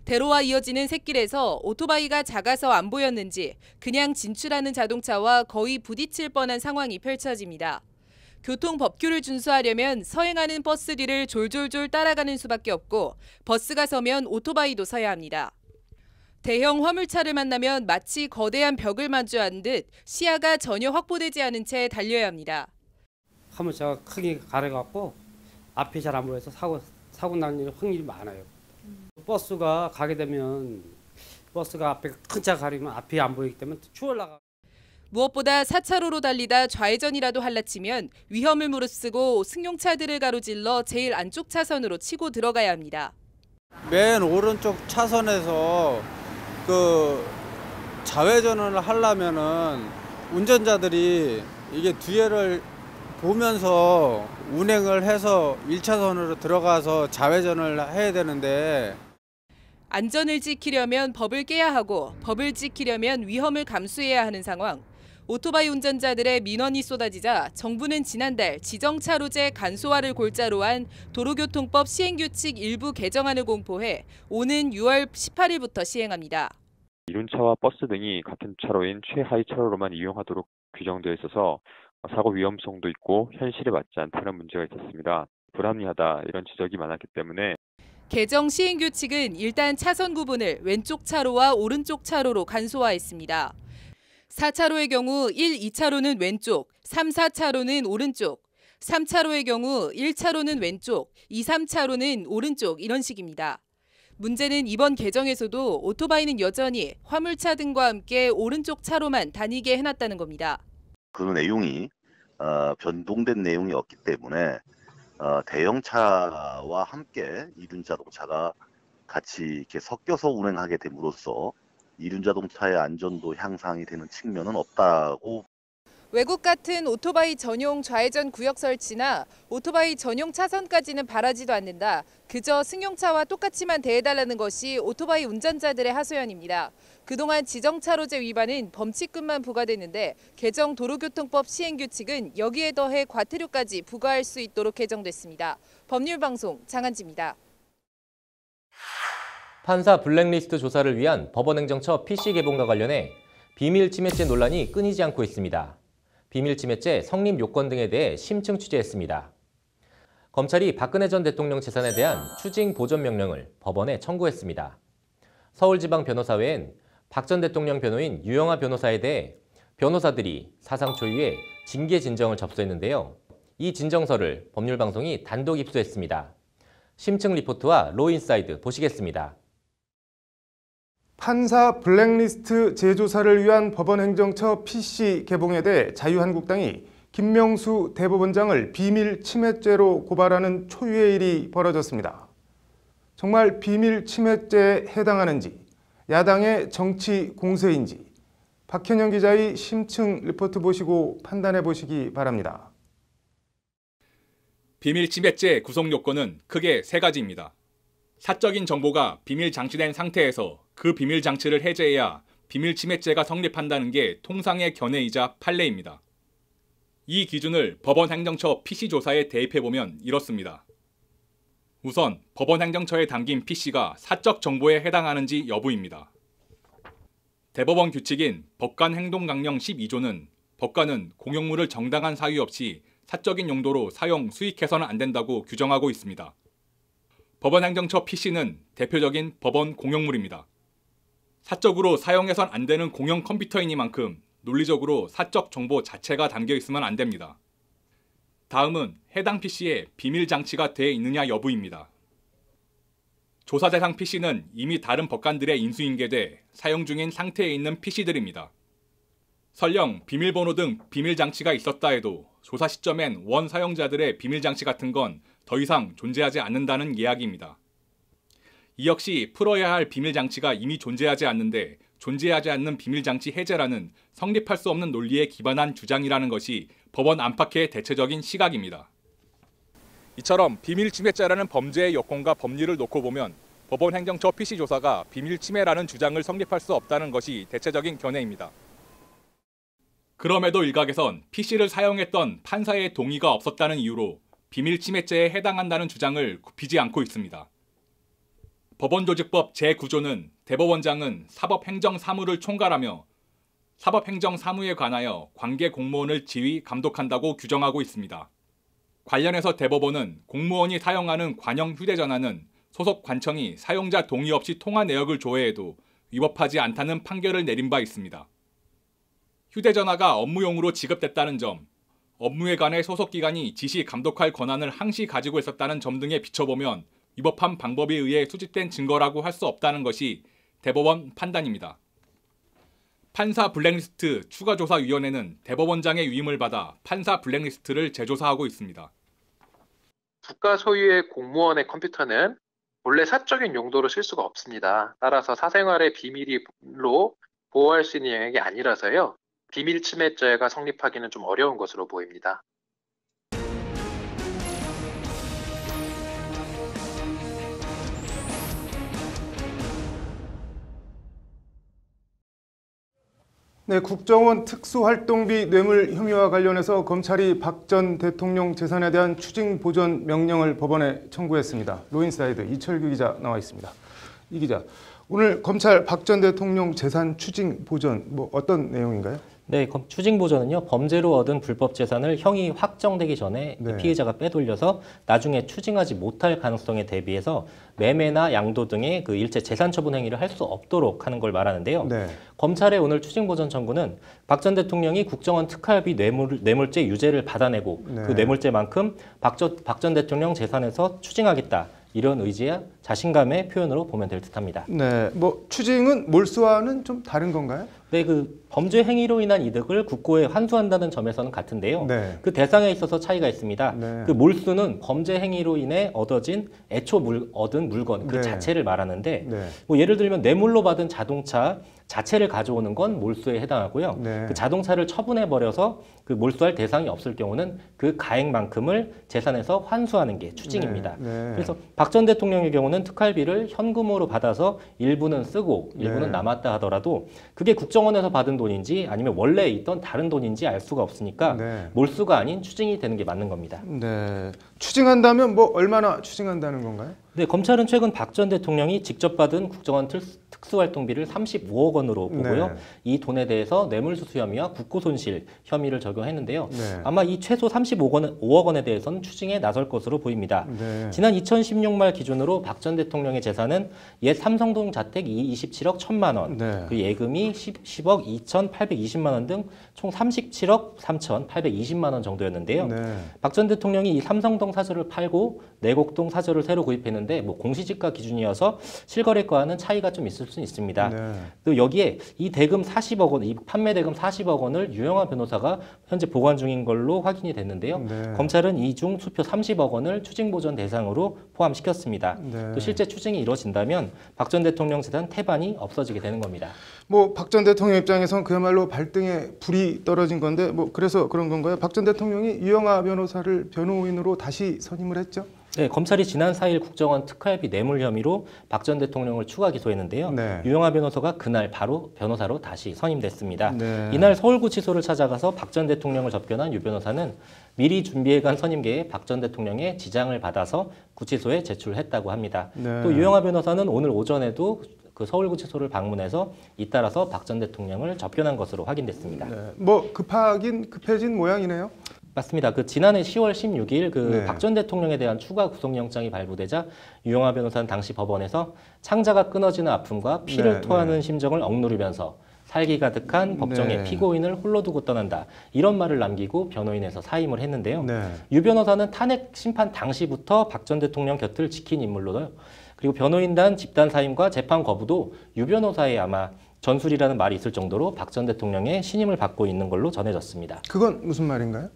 대로와 이어지는 샛길에서 오토바이가 작아서 안 보였는지 그냥 진출하는 자동차와 거의 부딪힐 뻔한 상황이 펼쳐집니다. 교통법규를 준수하려면 서행하는 버스 뒤를 졸졸졸 따라가는 수밖에 없고 버스가 서면 오토바이도 서야 합니다. 대형 화물차를 만나면 마치 거대한 벽을 마주한 듯 시야가 전혀 확보되지 않은 채 달려야 합니다. 화물차가 크게 가려갖고 앞이 잘 안 보여서 사고 날 확률이 많아요. 버스가 가게 되면 버스가 앞에 큰 차 가리면 앞이 안 보이기 때문에 추월나가. 무엇보다 4차로로 달리다 좌회전이라도 할라치면 위험을 무릅쓰고 승용차들을 가로질러 제일 안쪽 차선으로 치고 들어가야 합니다. 맨 오른쪽 차선에서 그 좌회전을 하려면은 운전자들이 이게 뒤에를 보면서 운행을 해서 1차선으로 들어가서 좌회전을 해야 되는데 안전을 지키려면 법을 깨야 하고 법을 지키려면 위험을 감수해야 하는 상황. 오토바이 운전자들의 민원이 쏟아지자 정부는 지난달 지정차로제 간소화를 골자로 한 도로교통법 시행규칙 일부 개정안을 공포해 오는 6월 18일부터 시행합니다. 이륜차와 버스 등이 같은 차로인 최하위 차로로만 이용하도록 규정되어 있어서 사고 위험성도 있고 현실에 맞지 않다는 문제가 있었습니다. 불합리하다 이런 지적이 많았기 때문에 개정 시행규칙은 일단 차선 구분을 왼쪽 차로와 오른쪽 차로로 간소화했습니다. 4차로의 경우 1, 2차로는 왼쪽, 3, 4차로는 오른쪽, 3차로의 경우 1차로는 왼쪽, 2, 3차로는 오른쪽 이런 식입니다. 문제는 이번 개정에서도 오토바이는 여전히 화물차 등과 함께 오른쪽 차로만 다니게 해놨다는 겁니다. 그 내용이 변동된 내용이 없기 때문에 대형차와 함께 이륜자동차가 같이 이렇게 섞여서 운행하게 됨으로써 이륜자동차의 안전도 향상이 되는 측면은 없다고. 외국 같은 오토바이 전용 좌회전 구역 설치나 오토바이 전용 차선까지는 바라지도 않는다. 그저 승용차와 똑같이만 대해달라는 것이 오토바이 운전자들의 하소연입니다. 그동안 지정차로제 위반은 범칙금만 부과됐는데 개정 도로교통법 시행규칙은 여기에 더해 과태료까지 부과할 수 있도록 개정됐습니다. 법률방송 장한지입니다. 판사 블랙리스트 조사를 위한 법원행정처 PC 개봉과 관련해 비밀침해죄 논란이 끊이지 않고 있습니다. 비밀침해죄 성립 요건 등에 대해 심층 취재했습니다. 검찰이 박근혜 전 대통령 재산에 대한 추징 보전 명령을 법원에 청구했습니다. 서울지방변호사회엔 박 전 대통령 변호인 유영하 변호사에 대해 변호사들이 사상 초유의 징계 진정을 접수했는데요. 이 진정서를 법률방송이 단독 입수했습니다. 심층 리포트와 로인사이드 보시겠습니다. 판사 블랙리스트 재조사를 위한 법원행정처 PC 개봉에 대해 자유한국당이 김명수 대법원장을 비밀침해죄로 고발하는 초유의 일이 벌어졌습니다. 정말 비밀침해죄에 해당하는지, 야당의 정치 공세인지 박현영 기자의 심층 리포트 보시고 판단해 보시기 바랍니다. 비밀침해죄 구성 요건은 크게 세 가지입니다. 사적인 정보가 비밀 장치된 상태에서 그 비밀 장치를 해제해야 비밀침해죄가 성립한다는 게 통상의 견해이자 판례입니다. 이 기준을 법원행정처 PC조사에 대입해보면 이렇습니다. 우선 법원행정처에 담긴 PC가 사적 정보에 해당하는지 여부입니다. 대법원 규칙인 법관행동강령 12조는 법관은 공용물을 정당한 사유 없이 사적인 용도로 사용, 수익해서는 안 된다고 규정하고 있습니다. 법원행정처 PC는 대표적인 법원 공용물입니다. 사적으로 사용해선 안 되는 공용 컴퓨터이니만큼 논리적으로 사적 정보 자체가 담겨 있으면 안 됩니다. 다음은 해당 PC에 비밀 장치가 돼 있느냐 여부입니다. 조사 대상 PC는 이미 다른 법관들의 인수인계돼 사용 중인 상태에 있는 PC들입니다. 설령 비밀번호 등 비밀 장치가 있었다 해도 조사 시점엔 원 사용자들의 비밀 장치 같은 건 더 이상 존재하지 않는다는 이야기입니다. 이 역시 풀어야 할 비밀 장치가 이미 존재하지 않는데 존재하지 않는 비밀 장치 해제라는 성립할 수 없는 논리에 기반한 주장이라는 것이 법원 안팎의 대체적인 시각입니다. 이처럼 비밀침해죄라는 범죄의 요건과 법리를 놓고 보면 법원행정처 PC조사가 비밀침해라는 주장을 성립할 수 없다는 것이 대체적인 견해입니다. 그럼에도 일각에선 PC를 사용했던 판사의 동의가 없었다는 이유로 비밀침해죄에 해당한다는 주장을 굽히지 않고 있습니다. 법원조직법 제9조는 대법원장은 사법행정사무를 총괄하며 사법행정사무에 관하여 관계 공무원을 지휘, 감독한다고 규정하고 있습니다. 관련해서 대법원은 공무원이 사용하는 관형 휴대전화는 소속 관청이 사용자 동의 없이 통화 내역을 조회해도 위법하지 않다는 판결을 내린 바 있습니다. 휴대전화가 업무용으로 지급됐다는 점, 업무에 관해 소속기관이 지시 감독할 권한을 항시 가지고 있었다는 점 등에 비춰보면 위법한 방법에 의해 수집된 증거라고 할 수 없다는 것이 대법원 판단입니다. 판사 블랙리스트 추가조사위원회는 대법원장의 위임을 받아 판사 블랙리스트를 재조사하고 있습니다. 국가 소유의 공무원의 컴퓨터는 본래 사적인 용도로 쓸 수가 없습니다. 따라서 사생활의 비밀로 보호할 수 있는 영역이 아니라서요. 비밀 침해죄가 성립하기는 좀 어려운 것으로 보입니다. 네, 국정원 특수활동비 뇌물 혐의와 관련해서 검찰이 박 전 대통령 재산에 대한 추징 보전 명령을 법원에 청구했습니다. 로인사이드 이철규 기자 나와 있습니다. 이 기자, 오늘 검찰 박 전 대통령 재산 추징 보전 어떤 내용인가요? 네, 추징 보전은요, 범죄로 얻은 불법 재산을 형이 확정되기 전에 네. 피해자가 빼돌려서 나중에 추징하지 못할 가능성에 대비해서 매매나 양도 등의 그 일체 재산 처분 행위를 할 수 없도록 하는 걸 말하는데요. 네. 검찰의 오늘 추징 보전 청구는 박 전 대통령이 국정원 특활비 뇌물죄 유죄를 받아내고 네. 그 뇌물죄만큼 박 전 대통령 재산에서 추징하겠다. 이런 의지와 자신감의 표현으로 보면 될 듯합니다. 네, 추징은 몰수와는 좀 다른 건가요? 네, 그 범죄 행위로 인한 이득을 국고에 환수한다는 점에서는 같은데요. 네. 그 대상에 있어서 차이가 있습니다. 네. 그 몰수는 범죄 행위로 인해 얻은 물건 그 네. 자체를 말하는데 네. 예를 들면 뇌물로 받은 자동차 자체를 가져오는 건 몰수에 해당하고요. 네. 그 자동차를 처분해버려서 그 몰수할 대상이 없을 경우는 그 가액만큼을 재산에서 환수하는 게 추징입니다. 네. 네. 그래서 박 전 대통령의 경우는 특활비를 현금으로 받아서 일부는 쓰고 일부는 네. 남았다 하더라도 그게 국정원에서 받은 돈인지 아니면 원래 있던 다른 돈인지 알 수가 없으니까 네. 몰수가 아닌 추징이 되는 게 맞는 겁니다. 네, 추징한다면 얼마나 추징한다는 건가요? 네, 검찰은 최근 박 전 대통령이 직접 받은 국정원 특수활동비를 35억 원으로 보고요. 네. 이 돈에 대해서 뇌물수수 혐의와 국고손실 혐의를 적용했는데요. 네. 아마 이 최소 5억 원에 대해서는 추징에 나설 것으로 보입니다. 네. 지난 2016 말 기준으로 박 전 대통령의 재산은 옛 삼성동 자택 27억 1천만 원, 네. 그 예금이 10억 2,820만 원 등 총 37억 3,820만 원 정도였는데요. 네. 박 전 대통령이 이 삼성동 사저를 팔고 내곡동 사저를 새로 구입했는데 공시지가 기준이어서 실거래가와는 차이가 좀 있을 수 있습니다. 네. 또 여기에 이 대금 40억 원, 이 판매 대금 40억 원을 유영하 변호사가 현재 보관 중인 걸로 확인이 됐는데요. 네. 검찰은 이 중 수표 30억 원을 추징 보전 대상으로 포함시켰습니다. 네. 또 실제 추징이 이루어진다면 박 전 대통령 재산 태반이 없어지게 되는 겁니다. 박 전 대통령 입장에선 그야말로 발등에 불이 떨어진 건데 그래서 그런 건가요? 박 전 대통령이 유영하 변호사를 변호인으로 다시 선임을 했죠? 네, 검찰이 지난 4일 국정원 특활비 뇌물 혐의로 박 전 대통령을 추가 기소했는데요. 네. 유영하 변호사가 그날 바로 변호사로 다시 선임됐습니다. 네. 이날 서울구치소를 찾아가서 박 전 대통령을 접견한 유 변호사는 미리 준비해간 선임계에 박 전 대통령의 지장을 받아서 구치소에 제출했다고 합니다. 네. 또 유영하 변호사는 오늘 오전에도 그 서울구치소를 방문해서 잇따라서 박 전 대통령을 접견한 것으로 확인됐습니다. 네. 급해진 모양이네요. 맞습니다. 그 지난해 10월 16일 네. 박 전 대통령에 대한 추가 구속영장이 발부되자 유영하 변호사는 당시 법원에서 창자가 끊어지는 아픔과 피를 네, 토하는 심정을 억누르면서 살기 가득한 법정의 네. 피고인을 홀로 두고 떠난다. 이런 말을 남기고 변호인에서 사임을 했는데요. 네. 유 변호사는 탄핵 심판 당시부터 박 전 대통령 곁을 지킨 인물로요. 그리고 변호인단 집단 사임과 재판 거부도 유 변호사의 아마 전술이라는 말이 있을 정도로 박 전 대통령의 신임을 받고 있는 걸로 전해졌습니다. 그건 무슨 말인가요?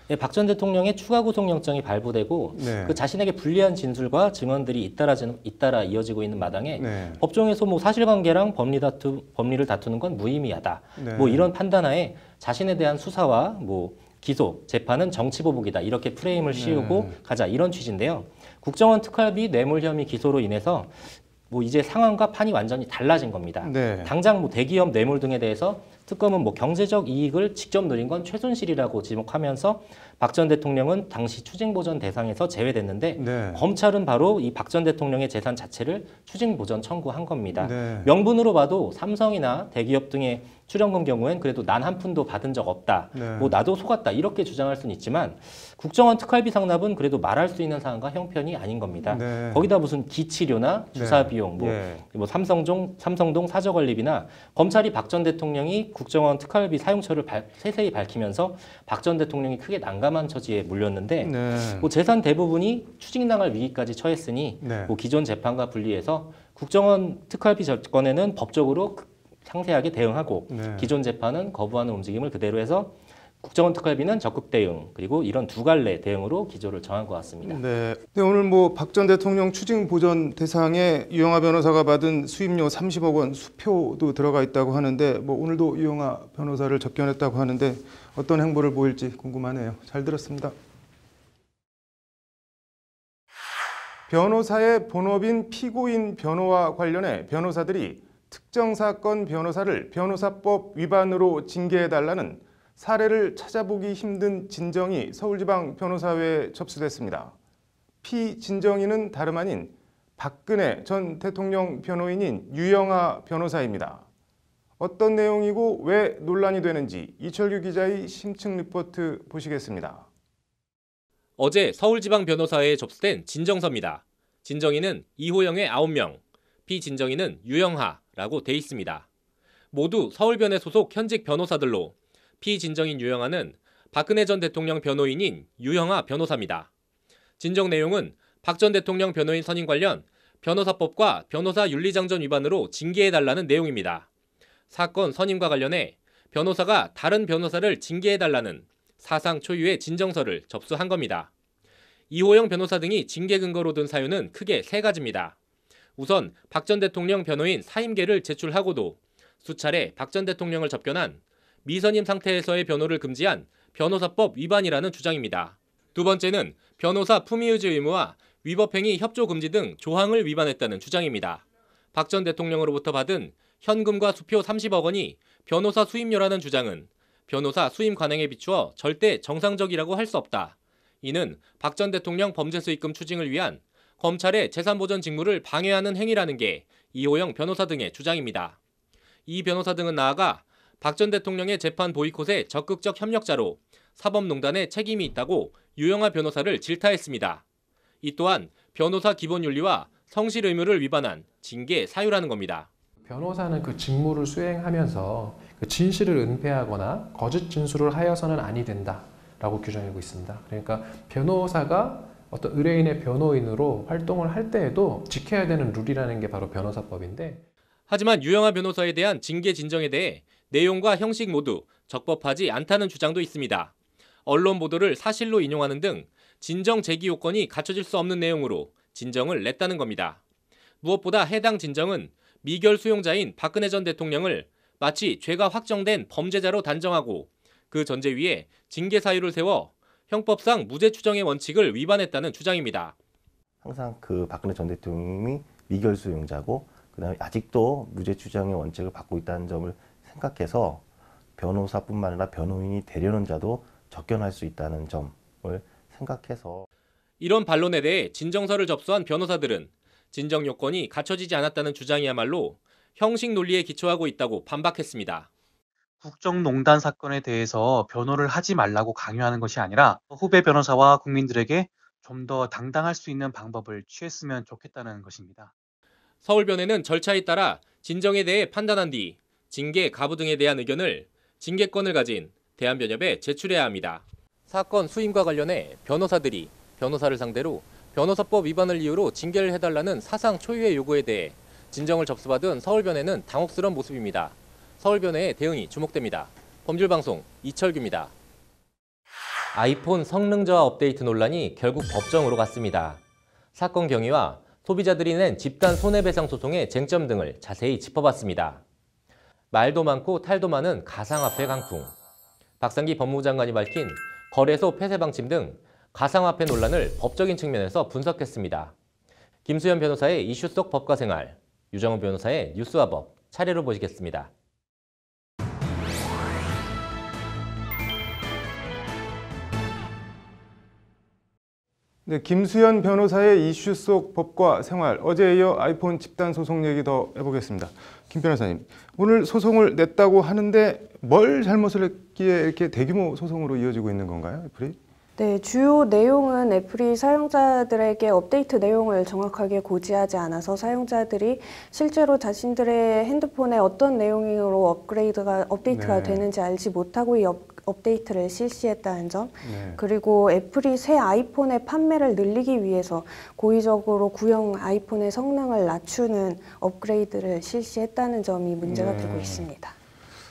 네, 박 전 대통령의 추가 구속영장이 발부되고 네. 그 자신에게 불리한 진술과 증언들이 잇따라 이어지고 있는 마당에 네. 법정에서 사실관계랑 법리를 다투는 건 무의미하다. 네. 이런 판단하에 자신에 대한 수사와 기소, 재판은 정치보복이다. 이렇게 프레임을 씌우고 네. 가자. 이런 취지인데요. 국정원 특활비 뇌물 혐의 기소로 인해서 이제 상황과 판이 완전히 달라진 겁니다. 네. 당장 대기업 뇌물 등에 대해서 특검은 경제적 이익을 직접 누린 건 최순실이라고 지목하면서 박 전 대통령은 당시 추징 보전 대상에서 제외됐는데 네. 검찰은 바로 이 박 전 대통령의 재산 자체를 추징 보전 청구한 겁니다. 네. 명분으로 봐도 삼성이나 대기업 등의 출연금 경우엔 그래도 난 한 푼도 받은 적 없다. 네. 나도 속았다. 이렇게 주장할 수는 있지만 국정원 특활비 상납은 그래도 말할 수 있는 사안과 형편이 아닌 겁니다. 네. 거기다 무슨 기치료나 주사 비용, 예. 삼성동 사저 건립이나 검찰이 박 전 대통령이 국정원 특활비 사용처를 세세히 밝히면서 박 전 대통령이 크게 난감한 처지에 몰렸는데 뭐 재산 대부분이 추징당할 위기까지 처했으니 뭐 기존 재판과 분리해서 국정원 특활비 건에는 법적으로 상세하게 대응하고 기존 재판은 거부하는 움직임을 그대로 해서 국정원 특활비는 적극 대응 그리고 이런 두 갈래 대응으로 기조를 정한 것 같습니다. 네. 오늘 뭐 박 전 대통령 추징 보전 대상에 유영하 변호사가 받은 수임료 30억 원 수표도 들어가 있다고 하는데 뭐 오늘도 유영하 변호사를 접견했다고 하는데 어떤 행보를 보일지 궁금하네요. 잘 들었습니다. 변호사의 본업인 피고인 변호와 관련해 변호사들이 특정 사건 변호사를 변호사법 위반으로 징계해달라는 사례를 찾아보기 힘든 진정이 서울지방 변호사회에 접수됐습니다. 피진정인은 다름 아닌 박근혜 전 대통령 변호인인 유영하 변호사입니다. 어떤 내용이고 왜 논란이 되는지 이철규 기자의 심층 리포트 보시겠습니다. 어제 서울지방 변호사회에 접수된 진정서입니다. 진정인은 이호영의 9명, 피진정인은 유영하라고 돼 있습니다. 모두 서울변의 소속 현직 변호사들로 피진정인 유영하는 박근혜 전 대통령 변호인인 유영하 변호사입니다. 진정 내용은 박 전 대통령 변호인 선임 관련 변호사법과 변호사 윤리장전 위반으로 징계해달라는 내용입니다. 사건 선임과 관련해 변호사가 다른 변호사를 징계해달라는 사상 초유의 진정서를 접수한 겁니다. 이호영 변호사 등이 징계 근거로 든 사유는 크게 세 가지입니다. 우선 박 전 대통령 변호인 사임계를 제출하고도 수차례 박 전 대통령을 접견한 미선임 상태에서의 변호를 금지한 변호사법 위반이라는 주장입니다. 두 번째는 변호사 품위유지 의무와 위법행위 협조 금지 등 조항을 위반했다는 주장입니다. 박 전 대통령으로부터 받은 현금과 수표 30억 원이 변호사 수임료라는 주장은 변호사 수임 관행에 비추어 절대 정상적이라고 할 수 없다. 이는 박 전 대통령 범죄 수익금 추징을 위한 검찰의 재산보전 직무를 방해하는 행위라는 게 이호영 변호사 등의 주장입니다. 이 변호사 등은 나아가 박 전 대통령의 재판 보이콧의 적극적 협력자로 사법농단에 책임이 있다고 유영하 변호사를 질타했습니다. 이 또한 변호사 기본윤리와 성실 의무를 위반한 징계 사유라는 겁니다. 변호사는 그 직무를 수행하면서 그 진실을 은폐하거나 거짓 진술을 하여서는 아니 된다라고 규정하고 있습니다. 그러니까 변호사가 어떤 의뢰인의 변호인으로 활동을 할 때에도 지켜야 되는 룰이라는 게 바로 변호사법인데 하지만 유영하 변호사에 대한 징계 진정에 대해 내용과 형식 모두 적법하지 않다는 주장도 있습니다. 언론 보도를 사실로 인용하는 등 진정 제기 요건이 갖춰질 수 없는 내용으로 진정을 냈다는 겁니다. 무엇보다 해당 진정은 미결 수용자인 박근혜 전 대통령을 마치 죄가 확정된 범죄자로 단정하고 그 전제 위에 징계 사유를 세워 형법상 무죄 추정의 원칙을 위반했다는 주장입니다. 항상 그 박근혜 전 대통령이 미결 수용자고 그다음에 아직도 무죄 추정의 원칙을 받고 있다는 점을 생각해서 변호사뿐만 아니라 변호인이 되려는 자도 접견할 수 있다는 점을 생각해서 이런 반론에 대해 진정서를 접수한 변호사들은 진정 요건이 갖춰지지 않았다는 주장이야말로 형식 논리에 기초하고 있다고 반박했습니다. 국정농단 사건에 대해서 변호를 하지 말라고 강요하는 것이 아니라 후배 변호사와 국민들에게 좀 더 당당할 수 있는 방법을 취했으면 좋겠다는 것입니다. 서울변회는 절차에 따라 진정에 대해 판단한 뒤 징계, 가부 등에 대한 의견을 징계권을 가진 대한변협에 제출해야 합니다. 사건 수임과 관련해 변호사들이 변호사를 상대로 변호사법 위반을 이유로 징계를 해달라는 사상 초유의 요구에 대해 진정을 접수받은 서울변회는 당혹스러운 모습입니다. 서울변회의 대응이 주목됩니다. 범줄방송 이철규입니다. 아이폰 성능 저하 업데이트 논란이 결국 법정으로 갔습니다. 사건 경위와 소비자들이 낸 집단 손해배상 소송의 쟁점 등을 자세히 짚어봤습니다. 말도 많고 탈도 많은 가상화폐 강풍. 박상기 법무부 장관이 밝힌 거래소 폐쇄 방침 등 가상화폐 논란을 법적인 측면에서 분석했습니다. 김수현 변호사의 이슈 속 법과 생활, 유정훈 변호사의 뉴스와 법 차례로 보시겠습니다. 네, 김수현 변호사의 이슈 속 법과 생활, 어제에 이어 아이폰 집단 소송 얘기 더 해보겠습니다. 김 변호사님, 오늘 소송을 냈다고 하는데 뭘 잘못을 했기에 이렇게 대규모 소송으로 이어지고 있는 건가요, 애플이? 네, 주요 내용은 애플이 사용자들에게 업데이트 내용을 정확하게 고지하지 않아서 사용자들이 실제로 자신들의 핸드폰에 어떤 내용으로 업데이트가 되는지 알지 못하고 이 업데이트를 실시했다는 점, 그리고 애플이 새 아이폰의 판매를 늘리기 위해서 고의적으로 구형 아이폰의 성능을 낮추는 업그레이드를 실시했다는 점이 문제가 되고 있습니다.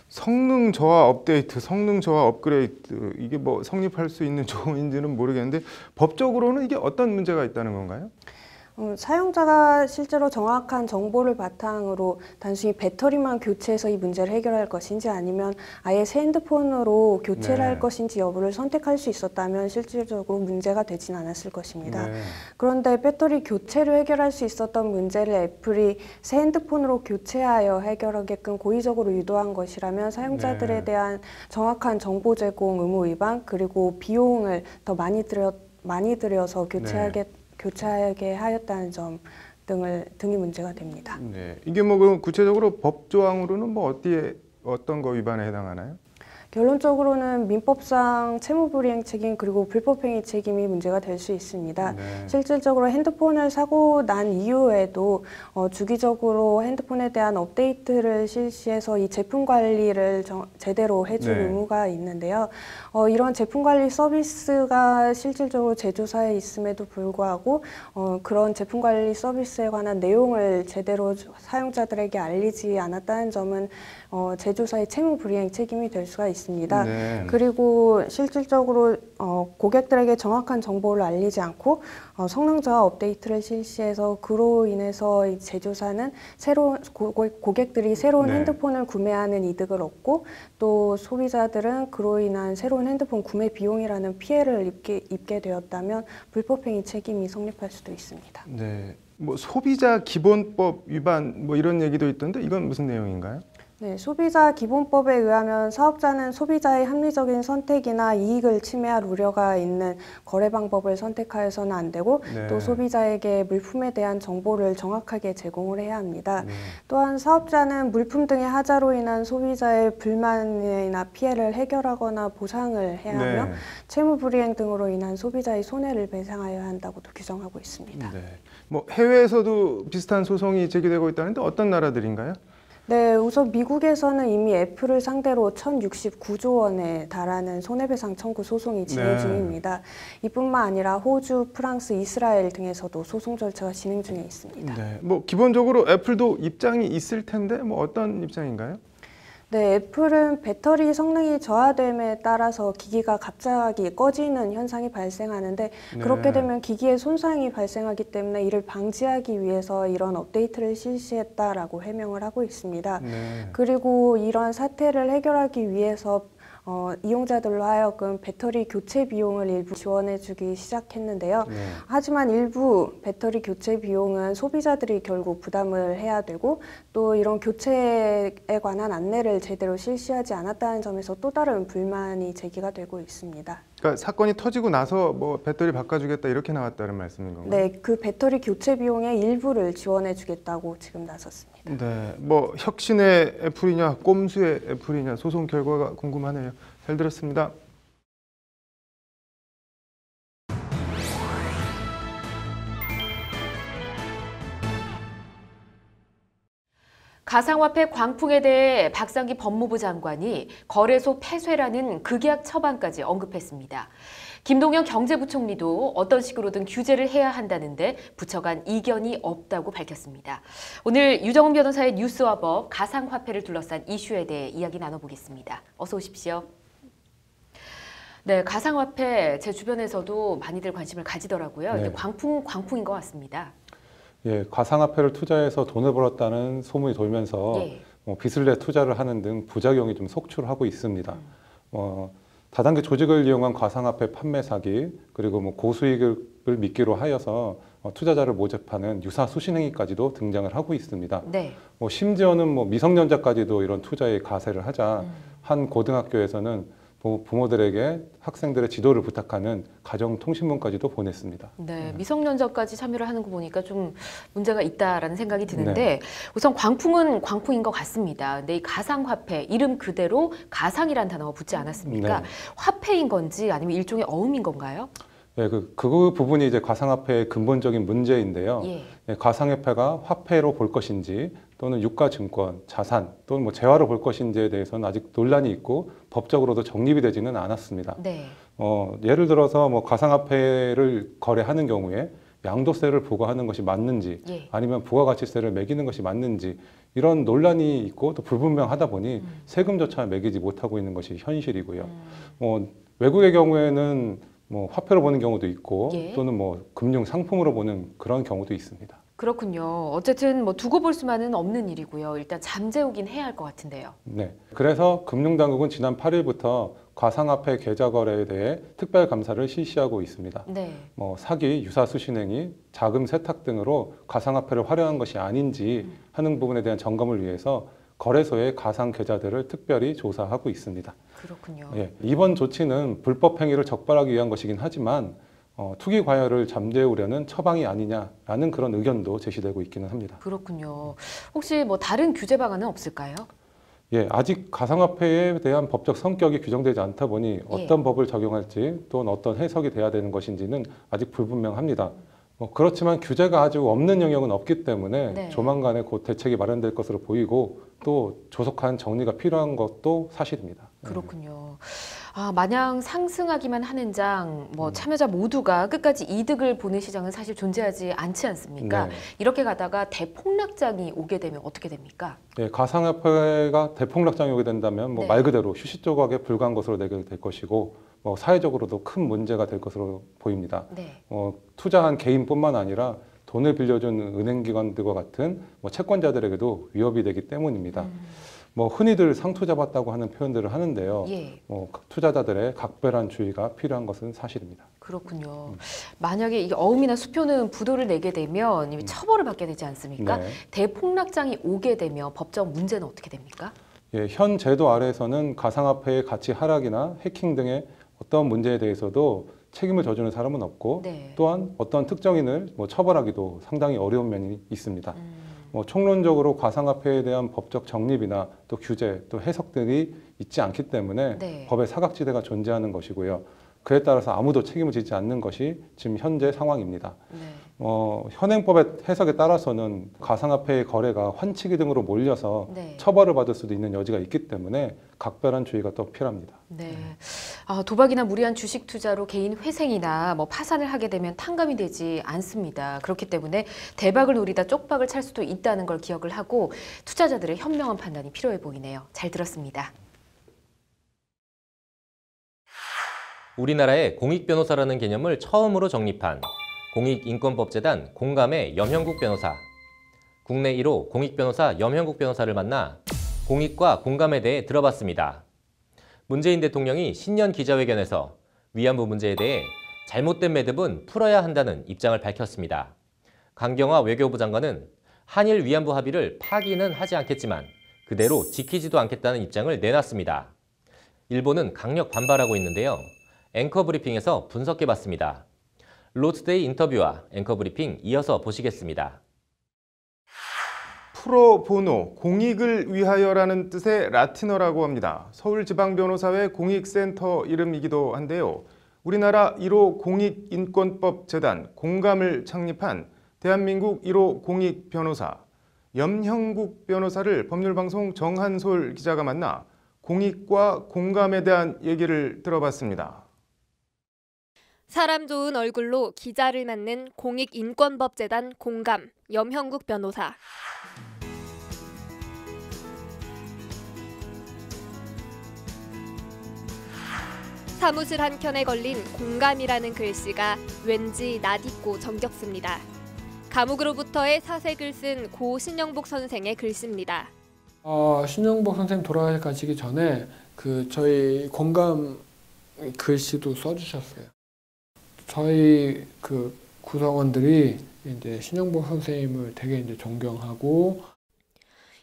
성능 저하 업데이트, 성능 저하 업그레이드, 이게 뭐 성립할 수 있는 조언인지는 모르겠는데 법적으로는 이게 어떤 문제가 있다는 건가요? 사용자가 실제로 정확한 정보를 바탕으로 단순히 배터리만 교체해서 이 문제를 해결할 것인지 아니면 아예 새 핸드폰으로 교체를 할 것인지 여부를 선택할 수 있었다면 실질적으로 문제가 되진 않았을 것입니다. 그런데 배터리 교체를 해결할 수 있었던 문제를 애플이 새 핸드폰으로 교체하여 해결하게끔 고의적으로 유도한 것이라면 사용자들에 대한 정확한 정보 제공 의무 위반, 그리고 비용을 더 많이 들여서 교체하게 하였다는 점 등이 문제가 됩니다. 네, 이게 뭐 구체적으로 법 조항으로는 뭐 어떤 거 위반에 해당하나요? 결론적으로는 민법상 채무불이행 책임 그리고 불법행위 책임이 문제가 될 수 있습니다. 실질적으로 핸드폰을 사고 난 이후에도 주기적으로 핸드폰에 대한 업데이트를 실시해서 이 제품 관리를 제대로 해줄 의무가 있는데요. 이런 제품 관리 서비스가 실질적으로 제조사에 있음에도 불구하고 그런 제품 관리 서비스에 관한 내용을 제대로 사용자들에게 알리지 않았다는 점은 제조사의 채무불이행 책임이 될 수가 있습니다. 그리고 실질적으로 고객들에게 정확한 정보를 알리지 않고 성능 저하 업데이트를 실시해서 그로 인해서 제조사는 고객들이 새로운 핸드폰을 구매하는 이득을 얻고 또 소비자들은 그로 인한 새로운 핸드폰 구매 비용이라는 피해를 입게 되었다면 불법행위 책임이 성립할 수도 있습니다. 네, 뭐 소비자 기본법 위반 뭐 이런 얘기도 있던데 이건 무슨 내용인가요? 네, 소비자 기본법에 의하면 사업자는 소비자의 합리적인 선택이나 이익을 침해할 우려가 있는 거래 방법을 선택하여서는 안 되고 또 소비자에게 물품에 대한 정보를 정확하게 제공을 해야 합니다. 또한 사업자는 물품 등의 하자로 인한 소비자의 불만이나 피해를 해결하거나 보상을 해야 하며 채무불이행 등으로 인한 소비자의 손해를 배상하여야 한다고도 규정하고 있습니다. 뭐 해외에서도 비슷한 소송이 제기되고 있다는데 어떤 나라들인가요? 네, 우선 미국에서는 이미 애플을 상대로 1,069조 원에 달하는 손해배상 청구 소송이 진행 중입니다. 이뿐만 아니라 호주, 프랑스, 이스라엘 등에서도 소송 절차가 진행 중에 있습니다. 네, 뭐 기본적으로 애플도 입장이 있을 텐데 뭐 어떤 입장인가요? 네, 애플은 배터리 성능이 저하됨에 따라서 기기가 갑자기 꺼지는 현상이 발생하는데 그렇게 되면 기기에 손상이 발생하기 때문에 이를 방지하기 위해서 이런 업데이트를 실시했다라고 해명을 하고 있습니다. 그리고 이런 사태를 해결하기 위해서 이용자들로 하여금 배터리 교체 비용을 일부 지원해주기 시작했는데요. 하지만 일부 배터리 교체 비용은 소비자들이 결국 부담을 해야 되고 또 이런 교체에 관한 안내를 제대로 실시하지 않았다는 점에서 또 다른 불만이 제기가 되고 있습니다. 그러니까 사건이 터지고 나서 뭐 배터리 바꿔주겠다 이렇게 나왔다는 말씀인 건가요? 네, 그 배터리 교체 비용의 일부를 지원해주겠다고 지금 나섰습니다. 네, 뭐 혁신의 애플이냐 꼼수의 애플이냐 소송 결과가 궁금하네요. 잘 들었습니다. 가상화폐 광풍에 대해 박상기 법무부 장관이 거래소 폐쇄라는 극약 처방까지 언급했습니다. 김동연 경제부총리도 어떤 식으로든 규제를 해야 한다는데 부처 간 이견이 없다고 밝혔습니다. 오늘 유정훈 변호사의 뉴스와 법, 가상화폐를 둘러싼 이슈에 대해 이야기 나눠보겠습니다. 어서 오십시오. 네, 가상화폐 제 주변에서도 많이들 관심을 가지더라고요. 네. 광풍인 것 같습니다. 예, 가상화폐를 투자해서 돈을 벌었다는 소문이 돌면서 뭐 빚을 내 투자를 하는 등 부작용이 좀 속출하고 있습니다. 다단계 조직을 이용한 가상화폐 판매 사기, 그리고 뭐 고수익을 미끼로 하여서 투자자를 모집하는 유사 수신행위까지도 등장을 하고 있습니다. 뭐 심지어는 뭐 미성년자까지도 이런 투자에 가세를 하자 한 고등학교에서는 부모들에게 학생들의 지도를 부탁하는 가정통신문까지도 보냈습니다. 네, 미성년자까지 참여를 하는 거 보니까 좀 문제가 있다라는 생각이 드는데 네. 우선 광풍은 광풍인 것 같습니다. 근데 이 가상화폐, 이름 그대로 가상이라는 단어가 붙지 않았습니까? 네. 화폐인 건지 아니면 일종의 어음인 건가요? 네, 그 부분이 이제 가상화폐의 근본적인 문제인데요. 예. 네, 가상화폐가 화폐로 볼 것인지 또는 유가증권, 자산 또는 뭐 재화로 볼 것인지에 대해서는 아직 논란이 있고 법적으로도 정립이 되지는 않았습니다. 네. 예를 들어서 뭐 가상화폐를 거래하는 경우에 양도세를 부과하는 것이 맞는지 예. 아니면 부가가치세를 매기는 것이 맞는지 이런 논란이 있고 또 불분명하다 보니 세금조차 매기지 못하고 있는 것이 현실이고요. 외국의 경우에는 뭐 화폐로 보는 경우도 있고 예. 또는 뭐 금융 상품으로 보는 그런 경우도 있습니다. 그렇군요. 어쨌든 뭐 두고 볼 수만은 없는 일이고요. 일단 잠재우긴 해야 할 것 같은데요. 네. 그래서 금융당국은 지난 8일부터 가상화폐 계좌 거래에 대해 특별 감사를 실시하고 있습니다. 네. 사기, 유사수신행위, 자금 세탁 등으로 가상화폐를 활용한 것이 아닌지 하는 부분에 대한 점검을 위해서 거래소의 가상 계좌들을 특별히 조사하고 있습니다. 그렇군요. 예, 이번 조치는 불법 행위를 적발하기 위한 것이긴 하지만 투기 과열을 잠재우려는 처방이 아니냐라는 그런 의견도 제시되고 있기는 합니다. 그렇군요. 혹시 뭐 다른 규제 방안은 없을까요? 예, 아직 가상화폐에 대한 법적 성격이 규정되지 않다 보니 어떤 법을 적용할지 또는 어떤 해석이 돼야 되는 것인지는 아직 불분명합니다. 그렇지만 규제가 아주 없는 영역은 없기 때문에 네. 조만간에 곧 대책이 마련될 것으로 보이고 또 조속한 정리가 필요한 것도 사실입니다. 그렇군요. 마냥 상승하기만 하는 장, 참여자 모두가 끝까지 이득을 보는 시장은 사실 존재하지 않지 않습니까? 네. 이렇게 가다가 대폭락장이 오게 되면 어떻게 됩니까? 예, 가상화폐가 대폭락장이 오게 된다면 네. 말 그대로 휴식 조각에 불과한 것으로 되게 될 것이고 사회적으로도 큰 문제가 될 것으로 보입니다. 네. 투자한 개인뿐만 아니라 돈을 빌려준 은행기관들과 같은 채권자들에게도 위협이 되기 때문입니다. 흔히들 상투 잡았다고 하는 표현들을 하는데요. 예. 투자자들의 각별한 주의가 필요한 것은 사실입니다. 그렇군요. 만약에 이게 어음이나 수표는 부도를 내게 되면 이미 처벌을 받게 되지 않습니까? 네. 대폭락장이 오게 되면 법적 문제는 어떻게 됩니까? 예, 현 제도 아래에서는 가상화폐의 가치 하락이나 해킹 등의 어떤 문제에 대해서도 책임을 져주는 사람은 없고 네. 또한 어떤 특정인을 처벌하기도 상당히 어려운 면이 있습니다. 총론적으로 가상화폐에 대한 법적 정립이나 또 규제, 또 해석들이 있지 않기 때문에 네. 법의 사각지대가 존재하는 것이고요. 그에 따라서 아무도 책임을 지지 않는 것이 지금 현재 상황입니다. 네. 현행법의 해석에 따라서는 가상화폐의 거래가 환치기 등으로 몰려서 네. 처벌을 받을 수도 있는 여지가 있기 때문에 각별한 주의가 또 필요합니다. 네. 도박이나 무리한 주식 투자로 개인 회생이나 파산을 하게 되면 탕감이 되지 않습니다. 그렇기 때문에 대박을 노리다 쪽박을 찰 수도 있다는 걸 기억을 하고 투자자들의 현명한 판단이 필요해 보이네요. 잘 들었습니다. 우리나라의 공익변호사라는 개념을 처음으로 정립한 공익인권법재단 공감의 염형국 변호사. 국내 1호 공익변호사 염형국 변호사를 만나 공익과 공감에 대해 들어봤습니다. 문재인 대통령이 신년 기자회견에서 위안부 문제에 대해 잘못된 매듭은 풀어야 한다는 입장을 밝혔습니다. 강경화 외교부 장관은 한일 위안부 합의를 파기는 하지 않겠지만 그대로 지키지도 않겠다는 입장을 내놨습니다. 일본은 강력 반발하고 있는데요. 앵커 브리핑에서 분석해봤습니다. 로투데이 인터뷰와 앵커 브리핑 이어서 보시겠습니다. 프로보노, 공익을 위하여라는 뜻의 라틴어라고 합니다. 서울지방변호사회 공익센터 이름이기도 한데요. 우리나라 1호 공익인권법재단 공감을 창립한 대한민국 1호 공익변호사 염형국 변호사를 법률방송 정한솔 기자가 만나 공익과 공감에 대한 얘기를 들어봤습니다. 사람 좋은 얼굴로 기자를 맡는 공익인권법재단 공감, 염형국 변호사. 사무실 한켠에 걸린 공감이라는 글씨가 왠지 낯익고 정겹습니다. 감옥으로부터의 사색을 쓴 고 신영복 선생의 글씨입니다. 신영복 선생님 돌아가시기 전에 저희 공감 글씨도 써주셨어요. 저희 구성원들이 이제 신영복 선생님을 되게 이제 존경하고.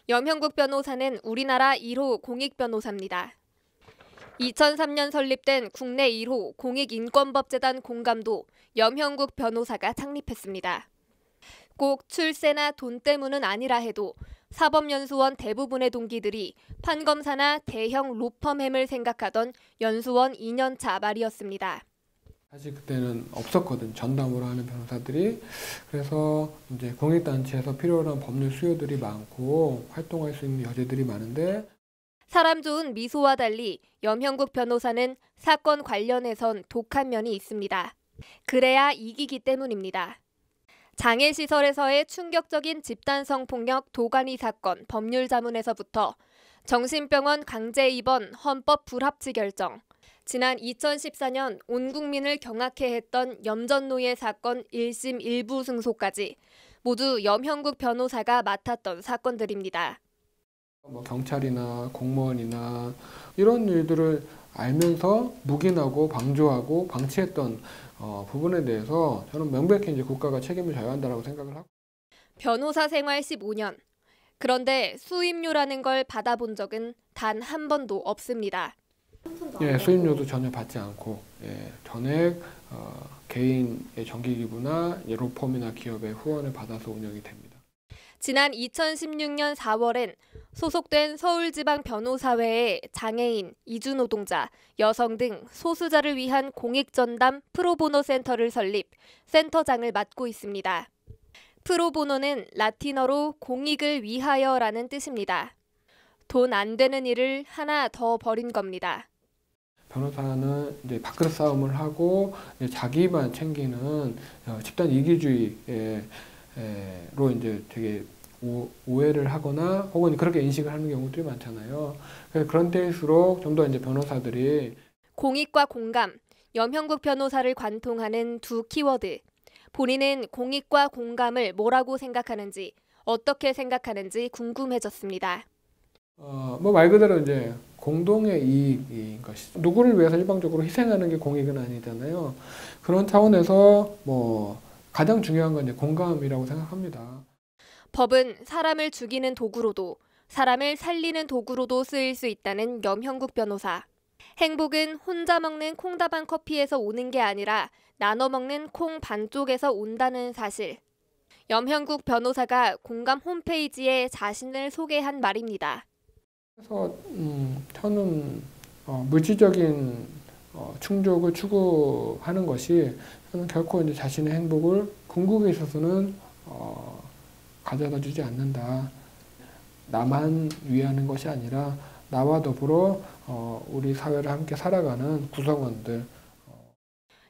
염형국 변호사는 우리나라 1호 공익 변호사입니다. 2003년 설립된 국내 1호 공익인권법재단 공감도 염형국 변호사가 창립했습니다. 꼭 출세나 돈 때문은 아니라 해도 사법연수원 대부분의 동기들이 판검사나 대형 로펌햄을 생각하던 연수원 2년차 말이었습니다. 사실 그때는 없었거든, 전담으로 하는 변호사들이. 그래서 이제 공익단체에서 필요로 한 법률 수요들이 많고 활동할 수 있는 여지들이 많은데, 사람 좋은 미소와 달리 염형국 변호사는 사건 관련해선 독한 면이 있습니다. 그래야 이기기 때문입니다. 장애시설에서의 충격적인 집단성 폭력 도가니 사건 법률 자문에서부터 정신병원 강제 입원 헌법 불합치 결정, 지난 2014년 온 국민을 경악해 했던 염전노예 사건 1심 1부 승소까지 모두 염형국 변호사가 맡았던 사건들입니다. 경찰이나 공무원이나 이런 일들을 알면서 묵인하고 방조하고 방치했던 부분에 대해서 저는 명백히 이제 국가가 책임을 져야 한다고 생각을 하고. 변호사 생활 15년. 그런데 수임료라는 걸 받아본 적은 단 한 번도 없습니다. 예, 수임료도 전혀 받지 않고, 예, 전액 개인의 정기기부나 로펌이나 기업의 후원을 받아서 운영이 됩니다. 지난 2016년 4월엔 소속된 서울지방변호사회의 장애인, 이주노동자, 여성 등 소수자를 위한 공익전담 프로보노 센터를 설립, 센터장을 맡고 있습니다. 프로보노는 라틴어로 공익을 위하여라는 뜻입니다. 돈 안 되는 일을 하나 더 벌인 겁니다. 변호사는 이제 밥그릇 싸움을 하고 자기만 챙기는 집단 이기주의로 이제 되게 오해를 하거나 혹은 그렇게 인식을 하는 경우들이 많잖아요. 그래서 그런 때일수록 좀 더 이제 변호사들이 공익과 공감, 염형국 변호사를 관통하는 두 키워드. 본인은 공익과 공감을 뭐라고 생각하는지, 어떻게 생각하는지 궁금해졌습니다. 말 그대로 이제 공동의 이익인 것이죠. 누구를 위해서 일방적으로 희생하는 게 공익은 아니잖아요. 그런 차원에서 가장 중요한 건 이제 공감이라고 생각합니다. 법은 사람을 죽이는 도구로도 사람을 살리는 도구로도 쓰일 수 있다는 염형국 변호사. 행복은 혼자 먹는 콩다방 커피에서 오는 게 아니라 나눠 먹는 콩 반쪽에서 온다는 사실. 염형국 변호사가 공감 홈페이지에 자신을 소개한 말입니다. 그래서 저는 물질적인 충족을 추구하는 것이 저는 결코 이제 자신의 행복을 궁극에 있어서는 가져다 주지 않는다. 나만 위하는 것이 아니라 나와 더불어 우리 사회를 함께 살아가는 구성원들.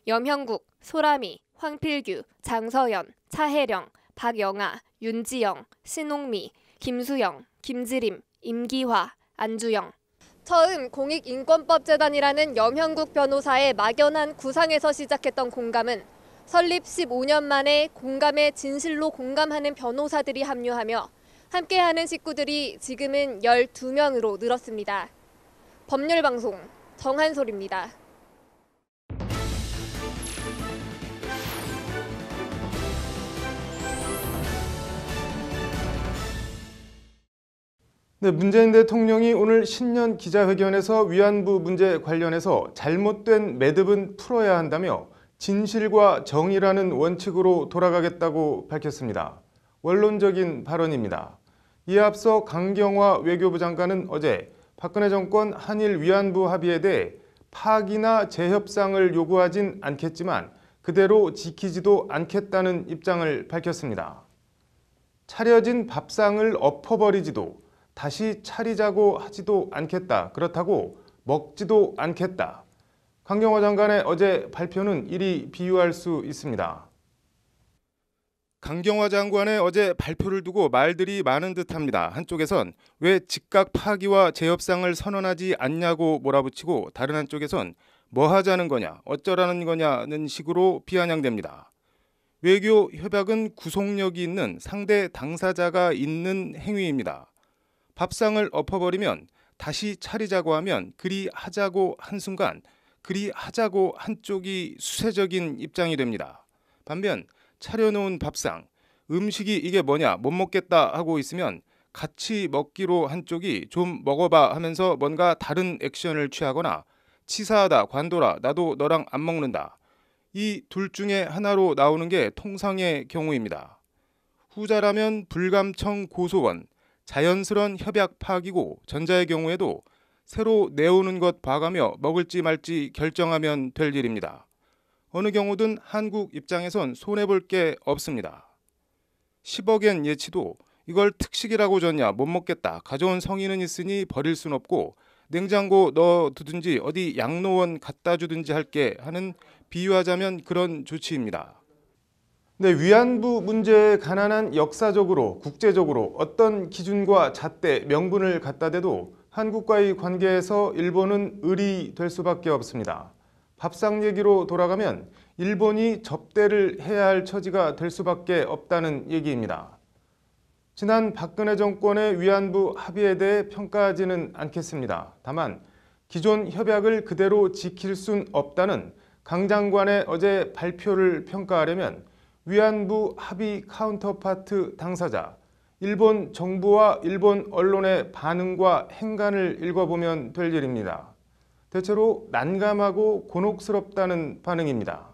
염형국, 소라미, 황필규, 장서연, 차혜령, 박영아, 윤지영, 신홍미, 김수영, 김지림, 임기화, 안주영. 처음 공익인권법재단이라는 염형국 변호사의 막연한 구상에서 시작했던 공감은 설립 15년 만에 공감의 진실로 공감하는 변호사들이 합류하며 함께하는 식구들이 지금은 12명으로 늘었습니다. 법률방송 정한솔입니다. 네, 문재인 대통령이 오늘 신년 기자회견에서 위안부 문제 관련해서 잘못된 매듭은 풀어야 한다며 진실과 정의라는 원칙으로 돌아가겠다고 밝혔습니다. 원론적인 발언입니다. 이에 앞서 강경화 외교부 장관은 어제 박근혜 정권 한일 위안부 합의에 대해 파기나 재협상을 요구하진 않겠지만 그대로 지키지도 않겠다는 입장을 밝혔습니다. 차려진 밥상을 엎어버리지도 다시 차리자고 하지도 않겠다. 그렇다고 먹지도 않겠다. 강경화 장관의 어제 발표는 이리 비유할 수 있습니다. 강경화 장관의 어제 발표를 두고 말들이 많은 듯합니다. 한쪽에선 왜 즉각 파기와 재협상을 선언하지 않냐고 몰아붙이고 다른 한쪽에선 뭐 하자는 거냐, 어쩌라는 거냐는 식으로 비아냥댑니다. 외교 협약은 구속력이 있는 상대 당사자가 있는 행위입니다. 밥상을 엎어버리면 다시 차리자고 하면 그리 하자고 한 순간 그리 하자고 한쪽이 수세적인 입장이 됩니다. 반면 차려놓은 밥상, 음식이 이게 뭐냐 못 먹겠다 하고 있으면 같이 먹기로 한쪽이 좀 먹어봐 하면서 뭔가 다른 액션을 취하거나 치사하다, 관둬라, 나도 너랑 안 먹는다. 이 둘 중에 하나로 나오는 게 통상의 경우입니다. 후자라면 불감청 고소원, 자연스런 협약 파기고 전자의 경우에도 새로 내오는 것 봐가며 먹을지 말지 결정하면 될 일입니다. 어느 경우든 한국 입장에선 손해볼 게 없습니다. 10억엔 예치도 이걸 특식이라고 줬냐, 못 먹겠다, 가져온 성의는 있으니 버릴 순 없고 냉장고 넣어두든지 어디 양로원 갖다 주든지 할게 하는 비유하자면 그런 조치입니다. 네, 위안부 문제에 관한 역사적으로, 국제적으로 어떤 기준과 잣대, 명분을 갖다 대도 한국과의 관계에서 일본은 을이 될 수밖에 없습니다. 밥상 얘기로 돌아가면 일본이 접대를 해야 할 처지가 될 수밖에 없다는 얘기입니다. 지난 박근혜 정권의 위안부 합의에 대해 평가하지는 않겠습니다. 다만 기존 협약을 그대로 지킬 순 없다는 강 장관의 어제 발표를 평가하려면 위안부 합의 카운터파트 당사자, 일본 정부와 일본 언론의 반응과 행간을 읽어보면 될 일입니다. 대체로 난감하고 곤혹스럽다는 반응입니다.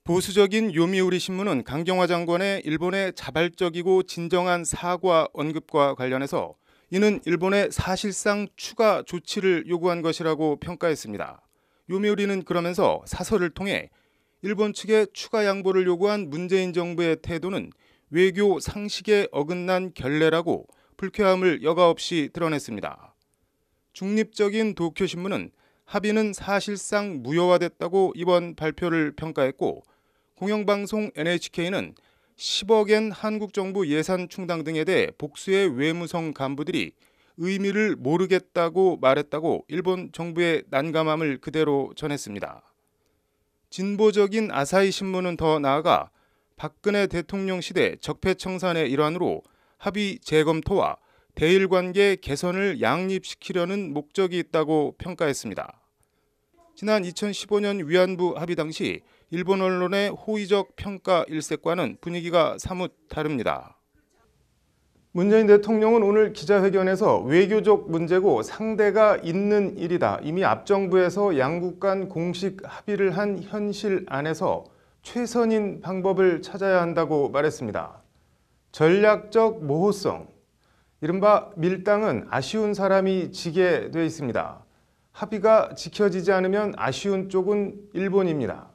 보수적인 요미우리 신문은 강경화 장관의 일본의 자발적이고 진정한 사과 언급과 관련해서 이는 일본의 사실상 추가 조치를 요구한 것이라고 평가했습니다. 요미우리는 그러면서 사설을 통해 일본 측에 추가 양보를 요구한 문재인 정부의 태도는 외교 상식에 어긋난 결례라고 불쾌함을 여과없이 드러냈습니다. 중립적인 도쿄신문은 합의는 사실상 무효화됐다고 이번 발표를 평가했고 공영방송 NHK는 10억엔 한국 정부 예산 충당 등에 대해 복수의 외무성 간부들이 의미를 모르겠다고 말했다고 일본 정부의 난감함을 그대로 전했습니다. 진보적인 아사히 신문은 더 나아가 박근혜 대통령 시대 적폐청산의 일환으로 합의 재검토와 대일관계 개선을 양립시키려는 목적이 있다고 평가했습니다. 지난 2015년 위안부 합의 당시 일본 언론의 호의적 평가 일색과는 분위기가 사뭇 다릅니다. 문재인 대통령은 오늘 기자회견에서 외교적 문제고 상대가 있는 일이다. 이미 앞정부에서 양국 간 공식 합의를 한 현실 안에서 최선인 방법을 찾아야 한다고 말했습니다. 전략적 모호성, 이른바 밀당은 아쉬운 사람이 지게 돼 있습니다. 합의가 지켜지지 않으면 아쉬운 쪽은 일본입니다.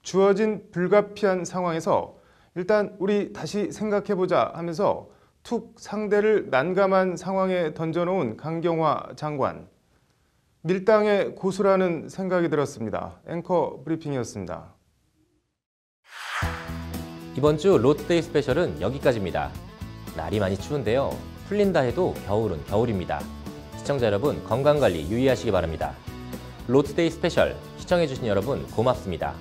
주어진 불가피한 상황에서 일단 우리 다시 생각해보자 하면서 툭 상대를 난감한 상황에 던져놓은 강경화 장관. 밀당의 고수라는 생각이 들었습니다. 앵커 브리핑이었습니다. 이번 주 롯데이 스페셜은 여기까지입니다. 날이 많이 추운데요. 풀린다 해도 겨울은 겨울입니다. 시청자 여러분 건강관리 유의하시기 바랍니다. 롯데이 스페셜 시청해주신 여러분 고맙습니다.